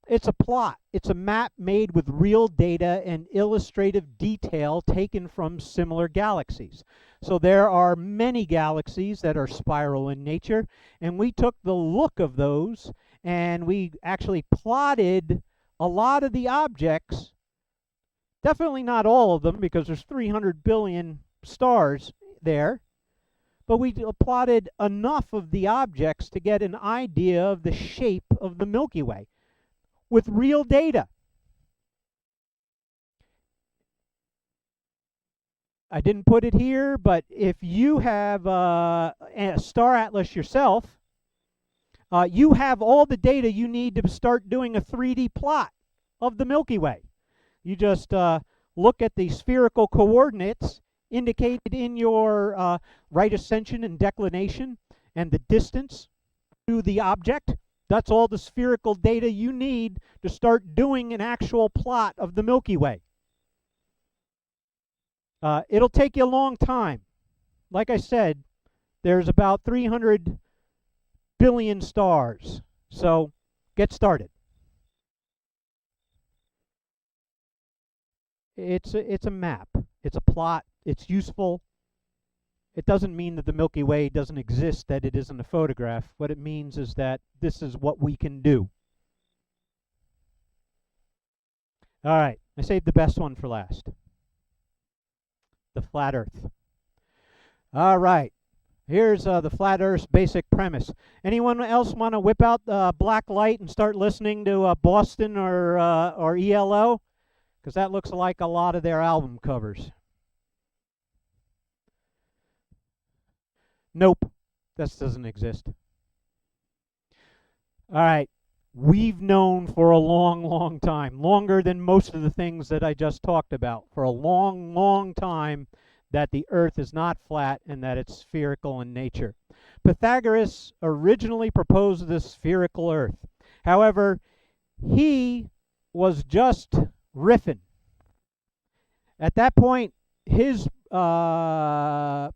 It's a plot. It's a map made with real data and illustrative detail taken from similar galaxies. So there are many galaxies that are spiral in nature, and we took the look of those and we actually plotted a lot of the objects. Definitely not all of them, because there's 300 billion stars there. But we plotted enough of the objects to get an idea of the shape of the Milky Way with real data. I didn't put it here, but if you have a star atlas yourself, you have all the data you need to start doing a 3D plot of the Milky Way. You just look at the spherical coordinates indicated in your right ascension and declination and the distance to the object. That's all the spherical data you need to start doing an actual plot of the Milky Way. It'll take you a long time. Like I said, there's about 300 billion stars. So get started. It's a map. It's a plot. It's useful. It doesn't mean that the Milky Way doesn't exist, that it isn't a photograph. What it means is that this is what we can do. All right, I saved the best one for last. The flat Earth. All right, here's the flat Earth's basic premise. Anyone else want to whip out the black light and start listening to Boston or ELO? Because that looks like a lot of their album covers. Nope, that doesn't exist. All right, we've known for a long, long time, longer than most of the things that I just talked about, for a long, long time, that the Earth is not flat and that it's spherical in nature. Pythagoras originally proposed this spherical Earth. However, he was just riffing. At that point, his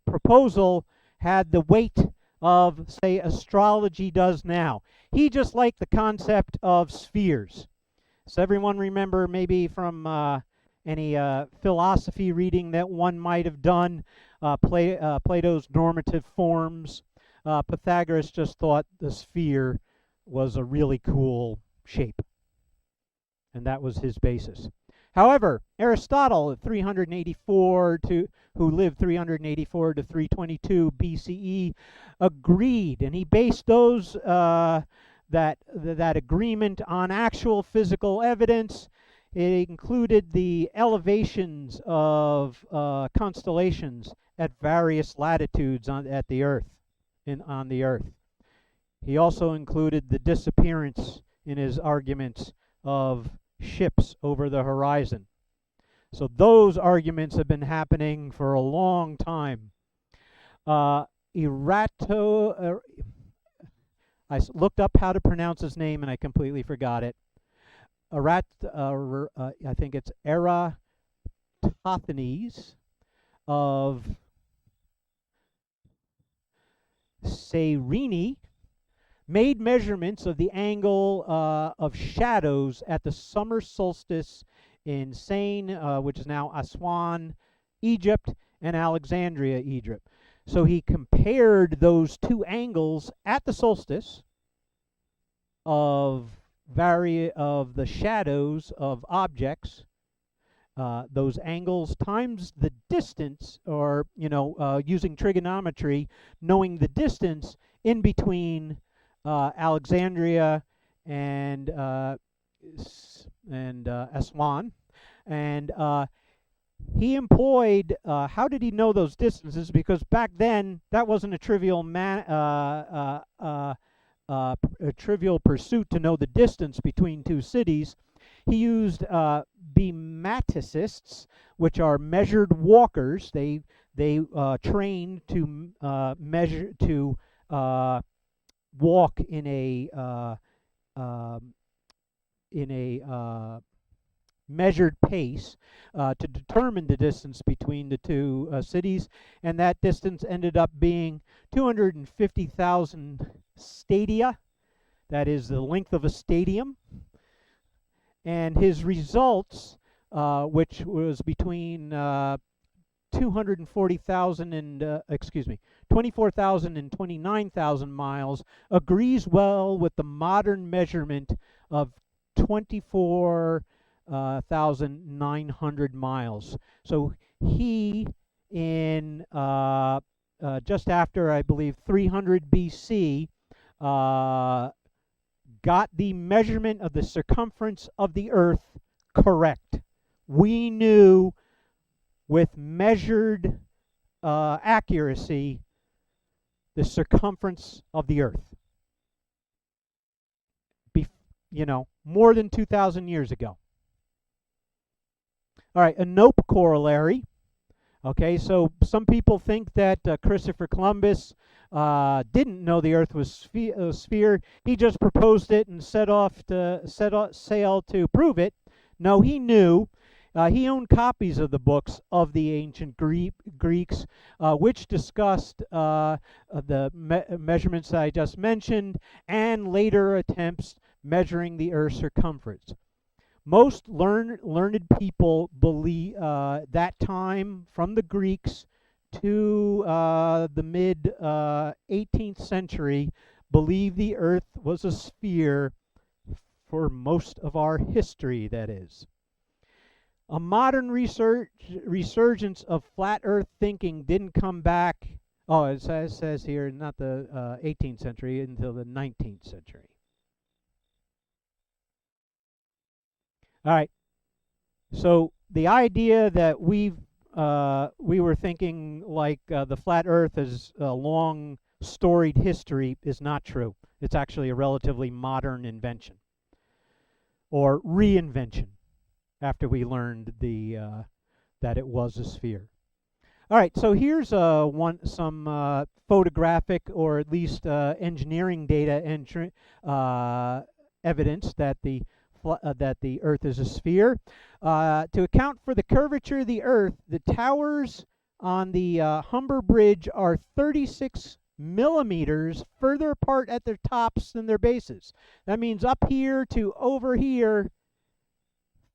proposal had the weight of, say, astrology does now. He just liked the concept of spheres. So everyone remember maybe from any philosophy reading that one might have done, Plato's normative forms. Pythagoras just thought the sphere was a really cool shape. And that was his basis. However, Aristotle, who lived 384 to 322 BCE, agreed, and he based that agreement on actual physical evidence. It included the elevations of constellations at various latitudes on the Earth. He also included the disappearance in his arguments of ships over the horizon. So those arguments have been happening for a long time. I looked up how to pronounce his name and I completely forgot it. I think it's Eratosthenes of Cyrene, made measurements of the angle of shadows at the summer solstice in Sain, which is now Aswan, Egypt, and Alexandria, Egypt. So he compared those two angles at the solstice of the shadows of objects, those angles times the distance, or using trigonometry, knowing the distance in between Alexandria and Aswan, and he employed. How did he know those distances? Because back then that wasn't a trivial pursuit to know the distance between two cities. He used bematicists, which are measured walkers. They train to walk in a measured pace to determine the distance between the two cities, and that distance ended up being 250,000 stadia. That is the length of a stadium. And his results, which was between 240,000 and 24,000 and 29,000 miles, agrees well with the modern measurement of 24,900 miles. So he, in just after, I believe, 300 BC, got the measurement of the circumference of the Earth correct. We knew with measured accuracy the circumference of the Earth. More than 2,000 years ago. All right, a NOPE corollary. Okay, so some people think that Christopher Columbus didn't know the Earth was a sphere. He just proposed it and sail to prove it. No, he knew. He owned copies of the books of the ancient Greeks, which discussed the measurements that I just mentioned, and later attempts measuring the Earth's circumference. Most learned people believe that time, from the Greeks to the mid 18th century, believe the Earth was a sphere for most of our history, that is. A modern resurgence of flat Earth thinking didn't come back, it says here, not the 18th century, until the 19th century. All right. So the idea that we were thinking like the flat Earth is a long storied history is not true. It's actually a relatively modern invention, or reinvention, after we learned that it was a sphere. All right. So here's some photographic, or at least engineering data and evidence that the Earth is a sphere. To account for the curvature of the Earth, the towers on the Humber Bridge are 36 millimeters further apart at their tops than their bases. That means up here to over here,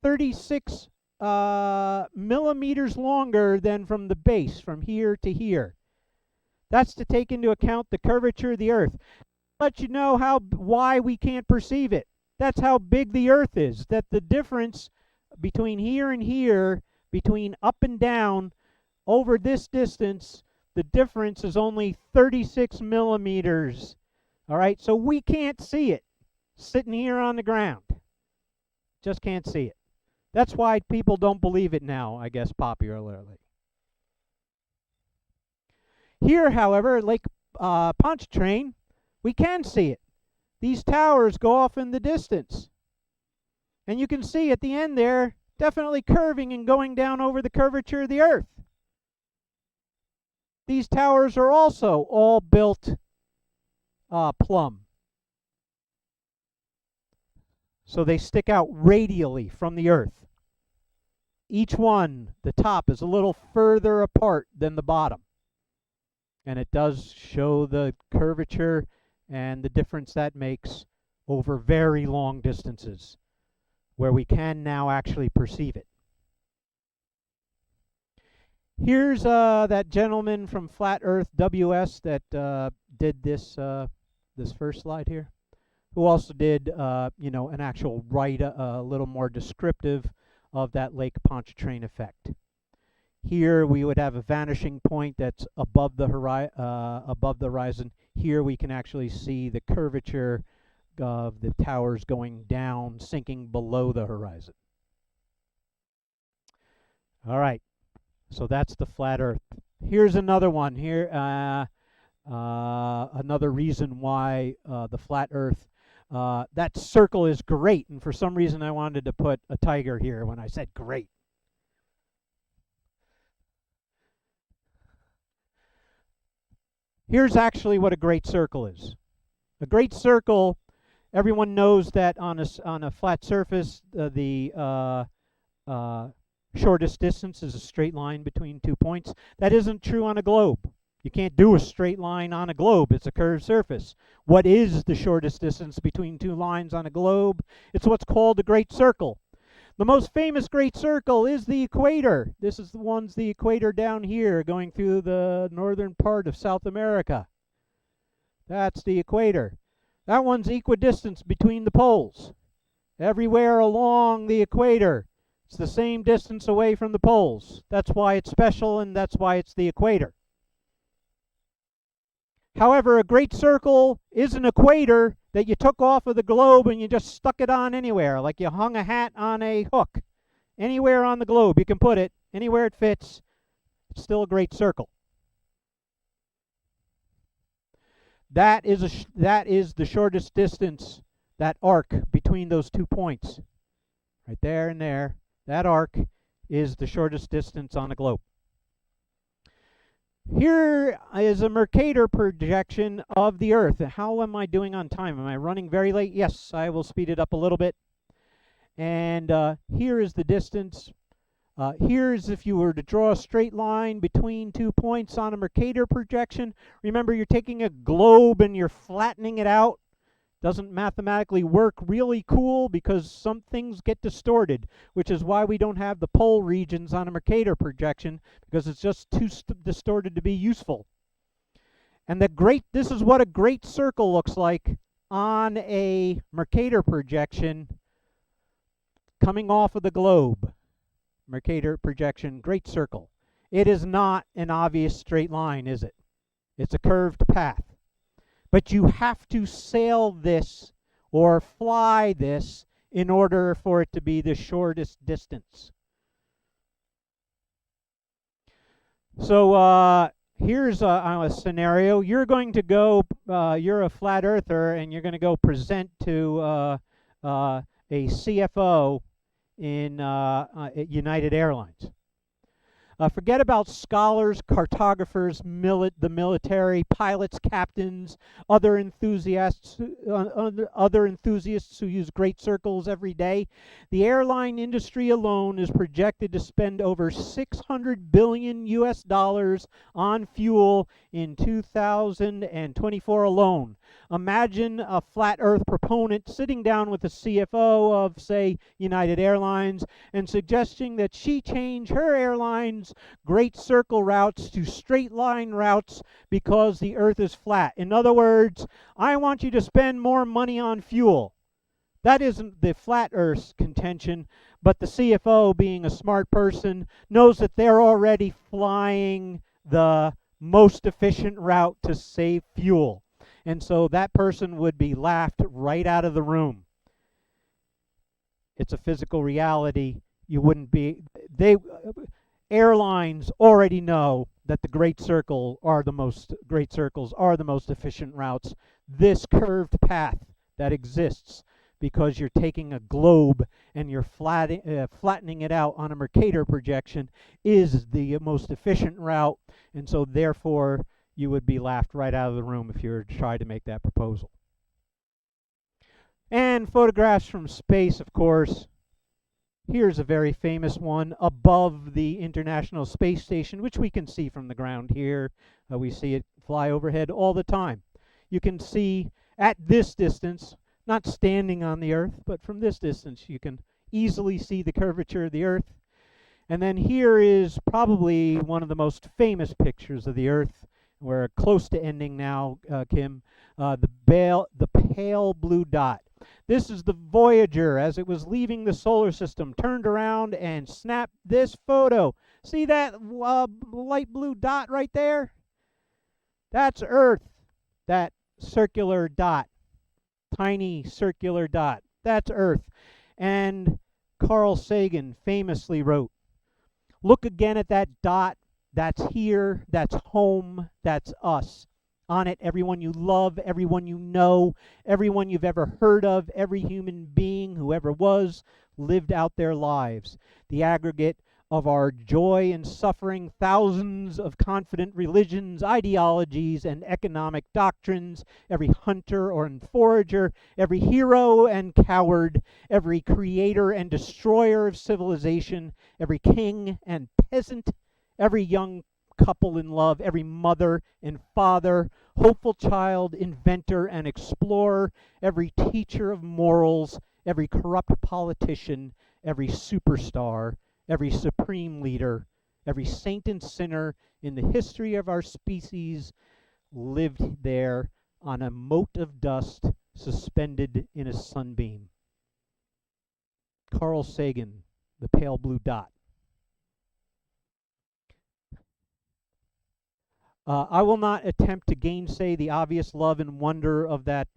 36 millimeters longer than from the base, from here to here. That's to take into account the curvature of the Earth. Let you know why we can't perceive it. That's how big the Earth is, that the difference between here and here, between up and down, over this distance, the difference is only 36 millimeters. All right, so we can't see it sitting here on the ground. Just can't see it. That's why people don't believe it now, I guess, popularly. Here, however, Lake Pontchartrain, we can see it. These towers go off in the distance. And you can see at the end there, definitely curving and going down over the curvature of the Earth. These towers are also all built plumb. So they stick out radially from the Earth. Each one, the top is a little further apart than the bottom. And it does show the curvature and the difference that makes over very long distances, where we can now actually perceive it. Here's that gentleman from Flat Earth WS that did this this first slide here, who also did an actual write a little more descriptive of that Lake Pontchartrain effect. Here we would have a vanishing point that's above the horizon. Here we can actually see the curvature of the towers going down, sinking below the horizon. All right, so that's the flat Earth. Here's another one. Here, another reason why the flat Earth. That circle is great, and for some reason I wanted to put a tiger here when I said great. Here's actually what a great circle is. A great circle, everyone knows that on a flat surface, the shortest distance is a straight line between 2 points. That isn't true on a globe. You can't do a straight line on a globe. It's a curved surface. What is the shortest distance between two lines on a globe? It's what's called a great circle. The most famous great circle is the equator. This is the equator down here going through the northern part of South America. That's the equator. That one's equidistant between the poles. Everywhere along the equator, it's the same distance away from the poles. That's why it's special, and that's why it's the equator. However, a great circle is an equator that you took off of the globe and you just stuck it on anywhere, like you hung a hat on a hook. Anywhere on the globe you can put it, anywhere it fits, it's still a great circle. That is the shortest distance, that arc between those 2 points. Right there and there, that arc is the shortest distance on a globe. Here is a Mercator projection of the Earth. How am I doing on time? Am I running very late? Yes, I will speed it up a little bit. And here is the distance. Here's if you were to draw a straight line between 2 points on a Mercator projection. Remember, you're taking a globe and you're flattening it out. Doesn't mathematically work really cool because some things get distorted, which is why we don't have the pole regions on a Mercator projection, because it's just too distorted to be useful. And this is what a great circle looks like on a Mercator projection coming off of the globe. Mercator projection, great circle. It is not an obvious straight line, is it? It's a curved path. But you have to sail this or fly this in order for it to be the shortest distance. So here's a scenario. You're going to go, you're a flat earther, and you're going to go present to a CFO in at United Airlines. Forget about scholars, cartographers, the military, pilots, captains, other enthusiasts who use great circles every day. The airline industry alone is projected to spend over $600 billion on fuel in 2024 alone. Imagine a flat Earth proponent sitting down with the CFO of, say, United Airlines and suggesting that she change her airline's great circle routes to straight line routes because the Earth is flat. In other words, I want you to spend more money on fuel. That isn't the flat Earth's contention, but the CFO, being a smart person, knows that they're already flying the most efficient route to save fuel. And so that person would be laughed right out of the room. It's a physical reality. You wouldn't be... Airlines already know that the great circles are the most efficient routes. This curved path that exists because you're taking a globe and you're flattening it out on a Mercator projection is the most efficient route, and so therefore you would be laughed right out of the room if you were to try to make that proposal. And And photographs from space, of course. Here's a very famous one above the International Space Station, which we can see from the ground here. We see it fly overhead all the time. You can see at this distance, not standing on the Earth, but from this distance, you can easily see the curvature of the Earth. And then here is probably one of the most famous pictures of the Earth. We're close to ending now, Kim. The pale blue dot. This is the Voyager as it was leaving the solar system, turned around and snapped this photo. See that light blue dot right there? That's Earth, that circular dot, tiny circular dot. That's Earth. And Carl Sagan famously wrote, "Look again at that dot. That's here, that's home, that's us. On it, everyone you love, everyone you know, everyone you've ever heard of, every human being who ever was, lived out their lives. The aggregate of our joy and suffering, thousands of confident religions, ideologies, and economic doctrines, every hunter or forager, every hero and coward, every creator and destroyer of civilization, every king and peasant, every young couple in love, every mother and father, hopeful child, inventor and explorer, every teacher of morals, every corrupt politician, every superstar, every supreme leader, every saint and sinner in the history of our species lived there on a mote of dust suspended in a sunbeam." Carl Sagan, the pale blue dot. I will not attempt to gainsay the obvious love and wonder of that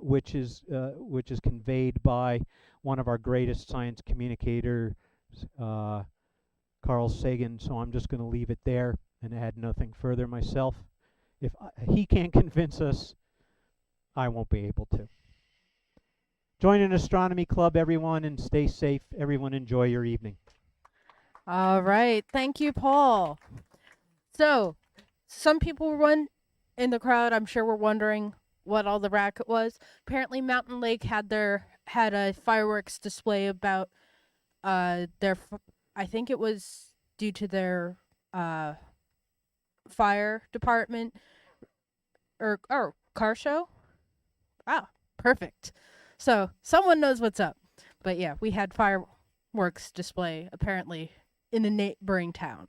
which is conveyed by one of our greatest science communicators, Carl Sagan. So I'm just going to leave it there and add nothing further myself. If he can't convince us, I won't be able to. Join an astronomy club, everyone, and stay safe. Everyone, enjoy your evening. All right. Thank you, Paul. So, some people in the crowd, I'm sure, were wondering what all the racket was. Apparently, Mountain Lake had a fireworks display about I think it was due to their fire department or car show. Ah, perfect. So someone knows what's up. But yeah, we had fireworks display apparently in a neighboring town.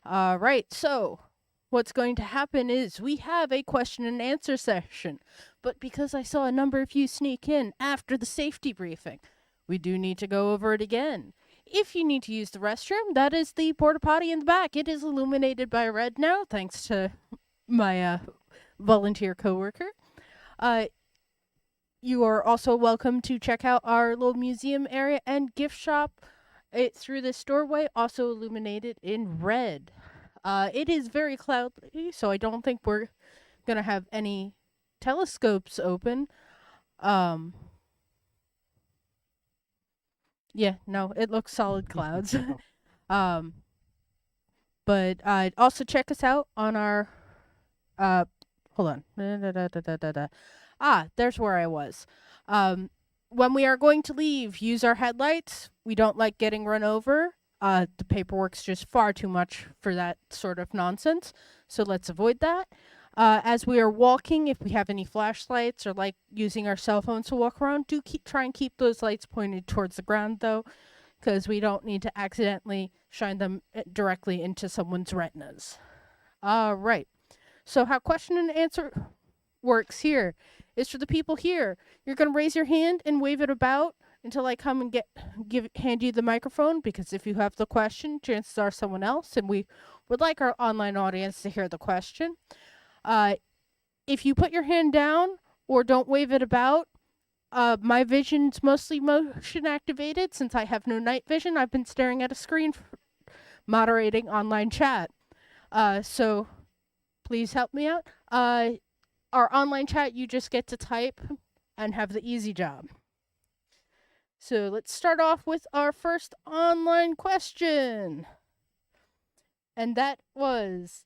All right, so what's going to happen is we have a question and answer session. But because I saw a number of you sneak in after the safety briefing, we do need to go over it again. If you need to use the restroom, that is the porta potty in the back. It is illuminated by red now, thanks to my volunteer coworker. You are also welcome to check out our little museum area and gift shop through this doorway, also illuminated in red. It is very cloudy, so I don't think we're going to have any telescopes open. Yeah, no, it looks solid clouds. But also check us out on our hold on. There's where I was. When we are going to leave, use our headlights. We don't like getting run over. The paperwork's just far too much for that sort of nonsense, so let's avoid that. As we are walking, if we have any flashlights or like using our cell phones to walk around, try and keep those lights pointed towards the ground, though, because we don't need to accidentally shine them directly into someone's retinas. All right. So how question and answer works here is for the people here. You're going to raise your hand and wave it about until I come and hand you the microphone, because if you have the question, chances are someone else, and we would like our online audience to hear the question. If you put your hand down or don't wave it about, my vision's mostly motion activated. Since I have no night vision, I've been staring at a screen moderating online chat. So please help me out. Our online chat, you just get to type and have the easy job. So let's start off with our first online question. And that was,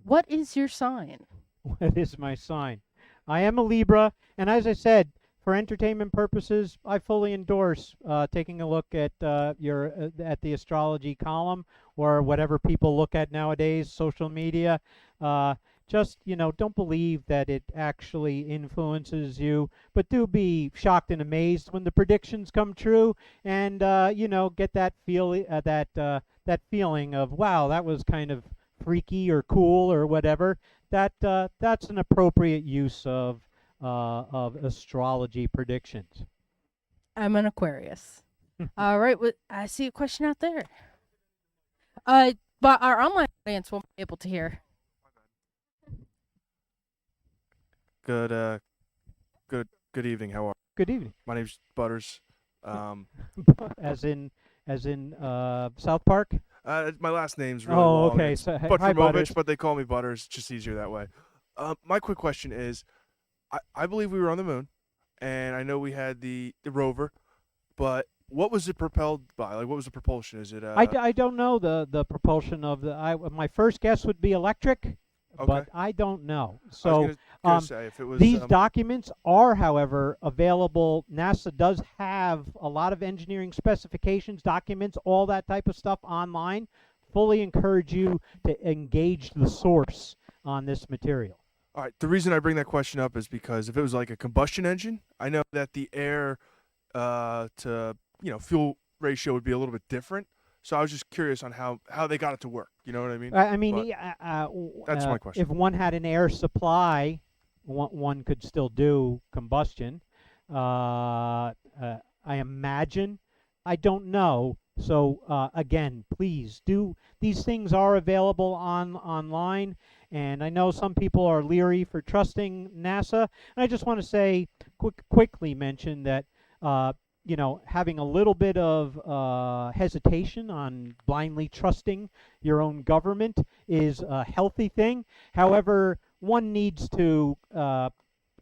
what is your sign? What is my sign? I am a Libra, and as I said, for entertainment purposes, I fully endorse taking a look at at the astrology column or whatever people look at nowadays, social media. Just, don't believe that it actually influences you, but do be shocked and amazed when the predictions come true, and get that that feeling of, wow, that was kind of freaky or cool or whatever. That's an appropriate use of astrology predictions. I'm an Aquarius. All right, I see a question out there. But our online audience won't be able to hear. Good good evening. How are Good evening. My name's Butters. As in South Park. My last name's really Oh, long. okay. It's So hi, Butters. Buttermovich, but they call me Butters. It's just easier that way. My quick question is, I believe we were on the moon, and I know we had the rover, but what was it propelled by? Like, what was the propulsion? Is it I don't know the propulsion of my first guess would be electric, okay. but I don't know. I So was gonna say if it was these documents are, however, available. NASA does have a lot of engineering specifications, documents, all that type of stuff online. Fully encourage you to engage the source on this material. All right. The reason I bring that question up is because if it was like a combustion engine, I know that the air to fuel ratio would be a little bit different. So I was just curious on how they got it to work. You know what I mean? I mean, But that's my question. If one had an air supply, one could still do combustion. I imagine. I don't know. So again, please do. These things are available online, and I know some people are leery for trusting NASA. And I just want to say, quickly mention that having a little bit of hesitation on blindly trusting your own government is a healthy thing. However, one needs to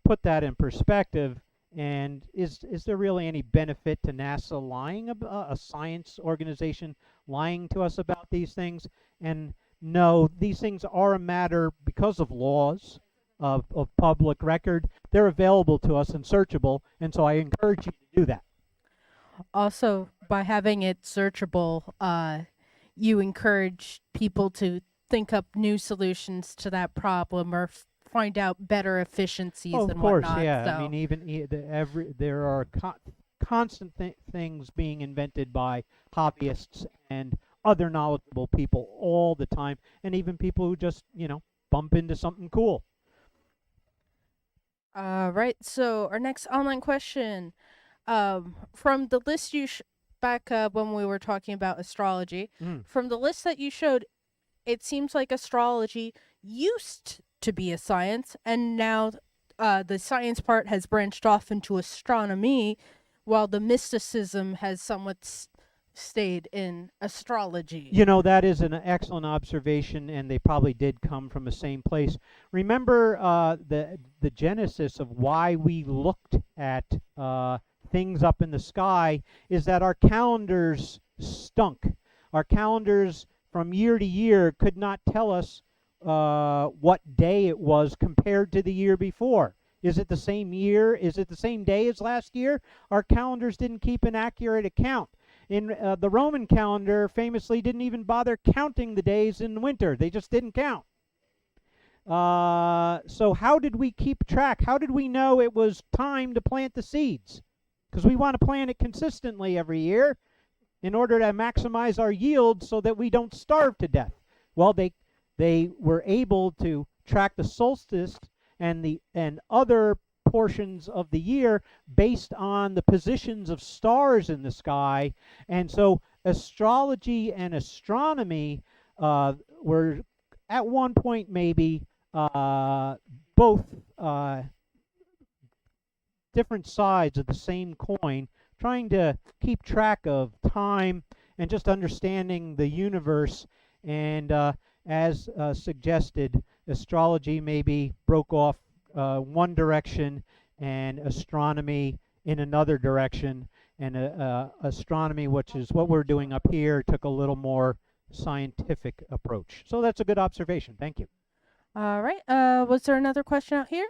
put that in perspective. And is there really any benefit to NASA lying about a science organization lying to us about these things? And no, these things are a matter because of laws of public record. They're available to us and searchable, and so I encourage you to do that. Also, by having it searchable, you encourage people to think up new solutions to that problem or find out better efficiencies Oh, of and course, whatnot. yeah. So. I mean, even there are constant things being invented by hobbyists and other knowledgeable people all the time, and even people who just bump into something cool. Right. So our next online question, from the list you back when we were talking about astrology, from the list that you showed, it seems like astrology used to be a science, and now the science part has branched off into astronomy, while the mysticism has somewhat stayed in astrology. That is an excellent observation, and they probably did come from the same place. Remember the genesis of why we looked at things up in the sky is that our calendars stunk. Our calendars from year to year could not tell us what day it was compared to the year before. Is it the same year? Is it the same day as last year? Our calendars didn't keep an accurate account. In the Roman calendar, famously, didn't even bother counting the days in winter. They just didn't count. So how did we keep track? How did we know it was time to plant the seeds? Because we want to plant it consistently every year in order to maximize our yield so that we don't starve to death. Well, they were able to track the solstice and other portions of the year based on the positions of stars in the sky. And so astrology and astronomy were at one point maybe both different sides of the same coin, trying to keep track of time and just understanding the universe. And as suggested, astrology maybe broke off one direction and astronomy in another direction, and astronomy, which is what we're doing up here, took a little more scientific approach. So that's a good observation. Thank you. All right. Was there another question out here?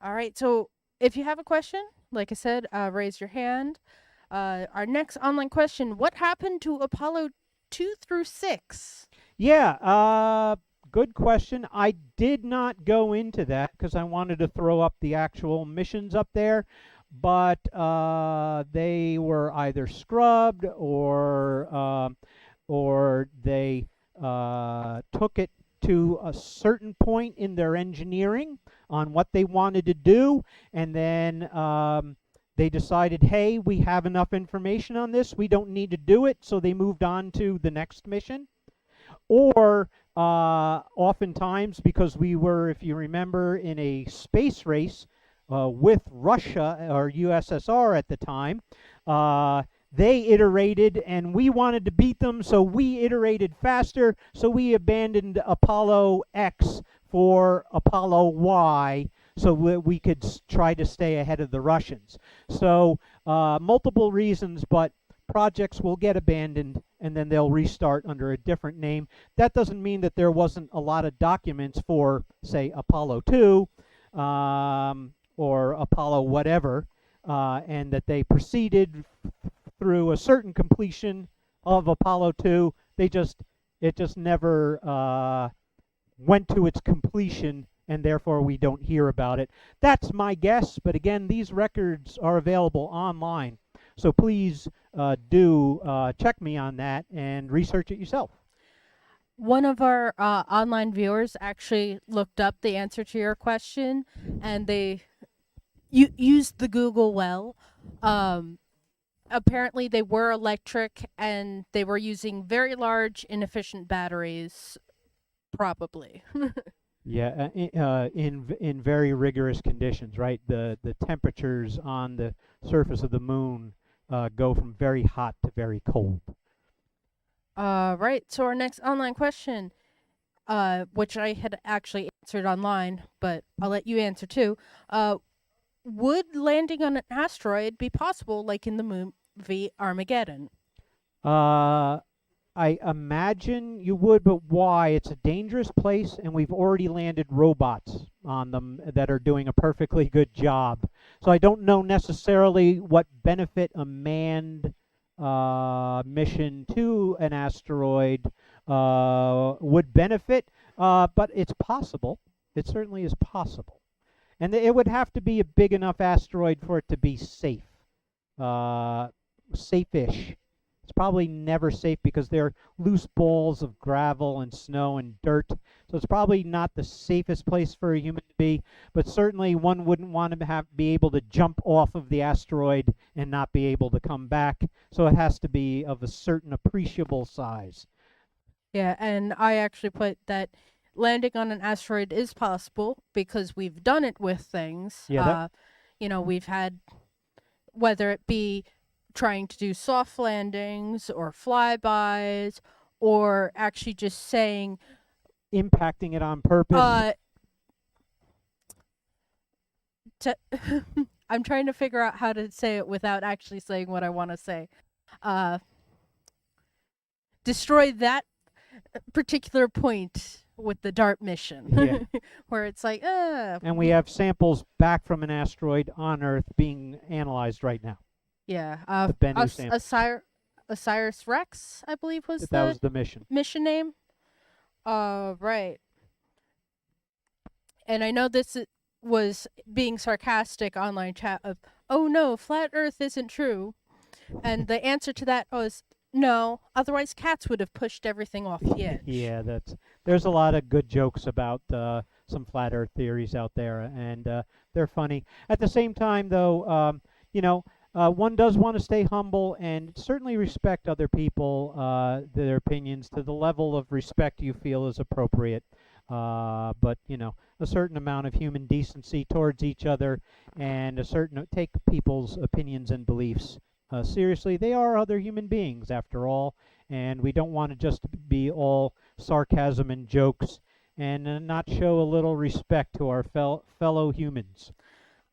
All right. So if you have a question, like I said, raise your hand. Our next online question: what happened to Apollo 2 through 6? Yeah, good question. I did not go into that because I wanted to throw up the actual missions up there, but they were either scrubbed or they took it to a certain point in their engineering on what they wanted to do, and then they decided, hey, we have enough information on this, we don't need to do it, so they moved on to the next mission. Or oftentimes, because we were, if you remember, in a space race with Russia or USSR at the time, they iterated and we wanted to beat them, so we iterated faster, so we abandoned Apollo X for Apollo Y so we could try to stay ahead of the Russians. So multiple reasons, but projects will get abandoned and then they'll restart under a different name. That doesn't mean that there wasn't a lot of documents for, say, Apollo 2 or Apollo whatever, and that they proceeded through a certain completion of Apollo 2. It just never went to its completion, and therefore we don't hear about it. That's my guess, but again, these records are available online. So please do check me on that and research it yourself. One of our online viewers actually looked up the answer to your question, and they used the Google well. Apparently, they were electric, and they were using very large, inefficient batteries, probably. Yeah, in very rigorous conditions, right? The temperatures on the surface of the moon go from very hot to very cold. Right. So our next online question, which I had actually answered online, but I'll let you answer too. Would landing on an asteroid be possible, like in the movie Armageddon? I imagine you would, but why? It's a dangerous place, and we've already landed robots on them that are doing a perfectly good job. So I don't know necessarily what benefit a manned mission to an asteroid would benefit, but it's possible. It certainly is possible. And it would have to be a big enough asteroid for it to be safe. Safe-ish. It's probably never safe because they're loose balls of gravel and snow and dirt. So it's probably not the safest place for a human to be, but certainly one wouldn't want to be able to jump off of the asteroid and not be able to come back. So it has to be of a certain appreciable size. Yeah, and I actually put that landing on an asteroid is possible because we've done it with things. Yeah, We've had, whether it be trying to do soft landings or flybys or actually just saying impacting it on purpose. I'm trying to figure out how to say it without actually saying what I want to say. Destroy that particular point with the DART mission. Yeah. Where it's like, And we have samples back from an asteroid on Earth being analyzed right now. Yeah. The Bennu sample. Osiris Rex, I believe was that was the mission. Mission name. Right. And I know this was being sarcastic online chat of, oh no, flat Earth isn't true. And the answer to that was no, otherwise cats would have pushed everything off the edge. Yeah, there's a lot of good jokes about some flat Earth theories out there, and they're funny. At the same time, though, one does want to stay humble and certainly respect other people, their opinions, to the level of respect you feel is appropriate. But a certain amount of human decency towards each other, and take people's opinions and beliefs seriously. They are other human beings, after all, and we don't want to just be all sarcasm and jokes and not show a little respect to our fellow humans.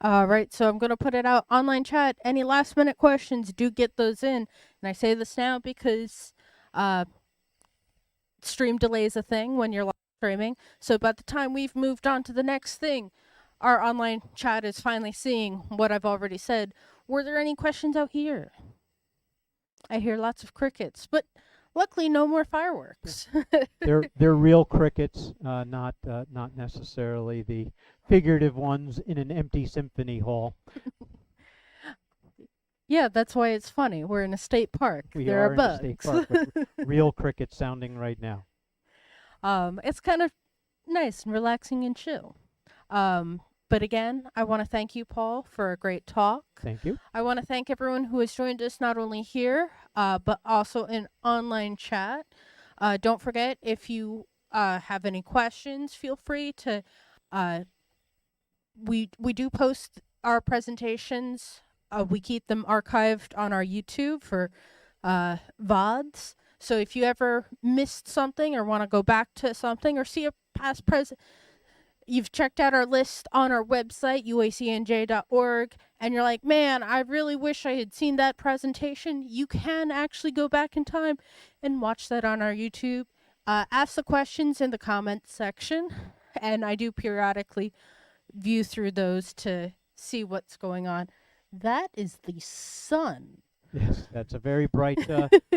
Right, so I'm going to put it out online chat. Any last minute questions, do get those in. And I say this now because stream delay is a thing when you're live streaming. So by the time we've moved on to the next thing, our online chat is finally seeing what I've already said. Were there any questions out here? I hear lots of crickets, but luckily no more fireworks. They're real crickets, not necessarily the figurative ones in an empty symphony hall. Yeah, that's why it's funny. We're in a state park. We there are are in bugs. a state park with real crickets sounding right now. It's kind of nice and relaxing and chill. But again, I want to thank you, Paul, for a great talk. Thank you. I want to thank everyone who has joined us not only here, but also in online chat. Don't forget, if you have any questions, feel free to. We do post our presentations. We keep them archived on our YouTube for VODs. So if you ever missed something or want to go back to something or see a past present, you've checked out our list on our website, uacnj.org, and you're like, man, I really wish I had seen that presentation. You can actually go back in time and watch that on our YouTube. Ask the questions in the comments section, and I do periodically view through those to see what's going on. That is the sun. Yes, that's a very bright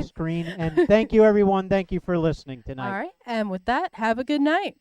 screen. And thank you, everyone. Thank you for listening tonight. All right, and with that, have a good night.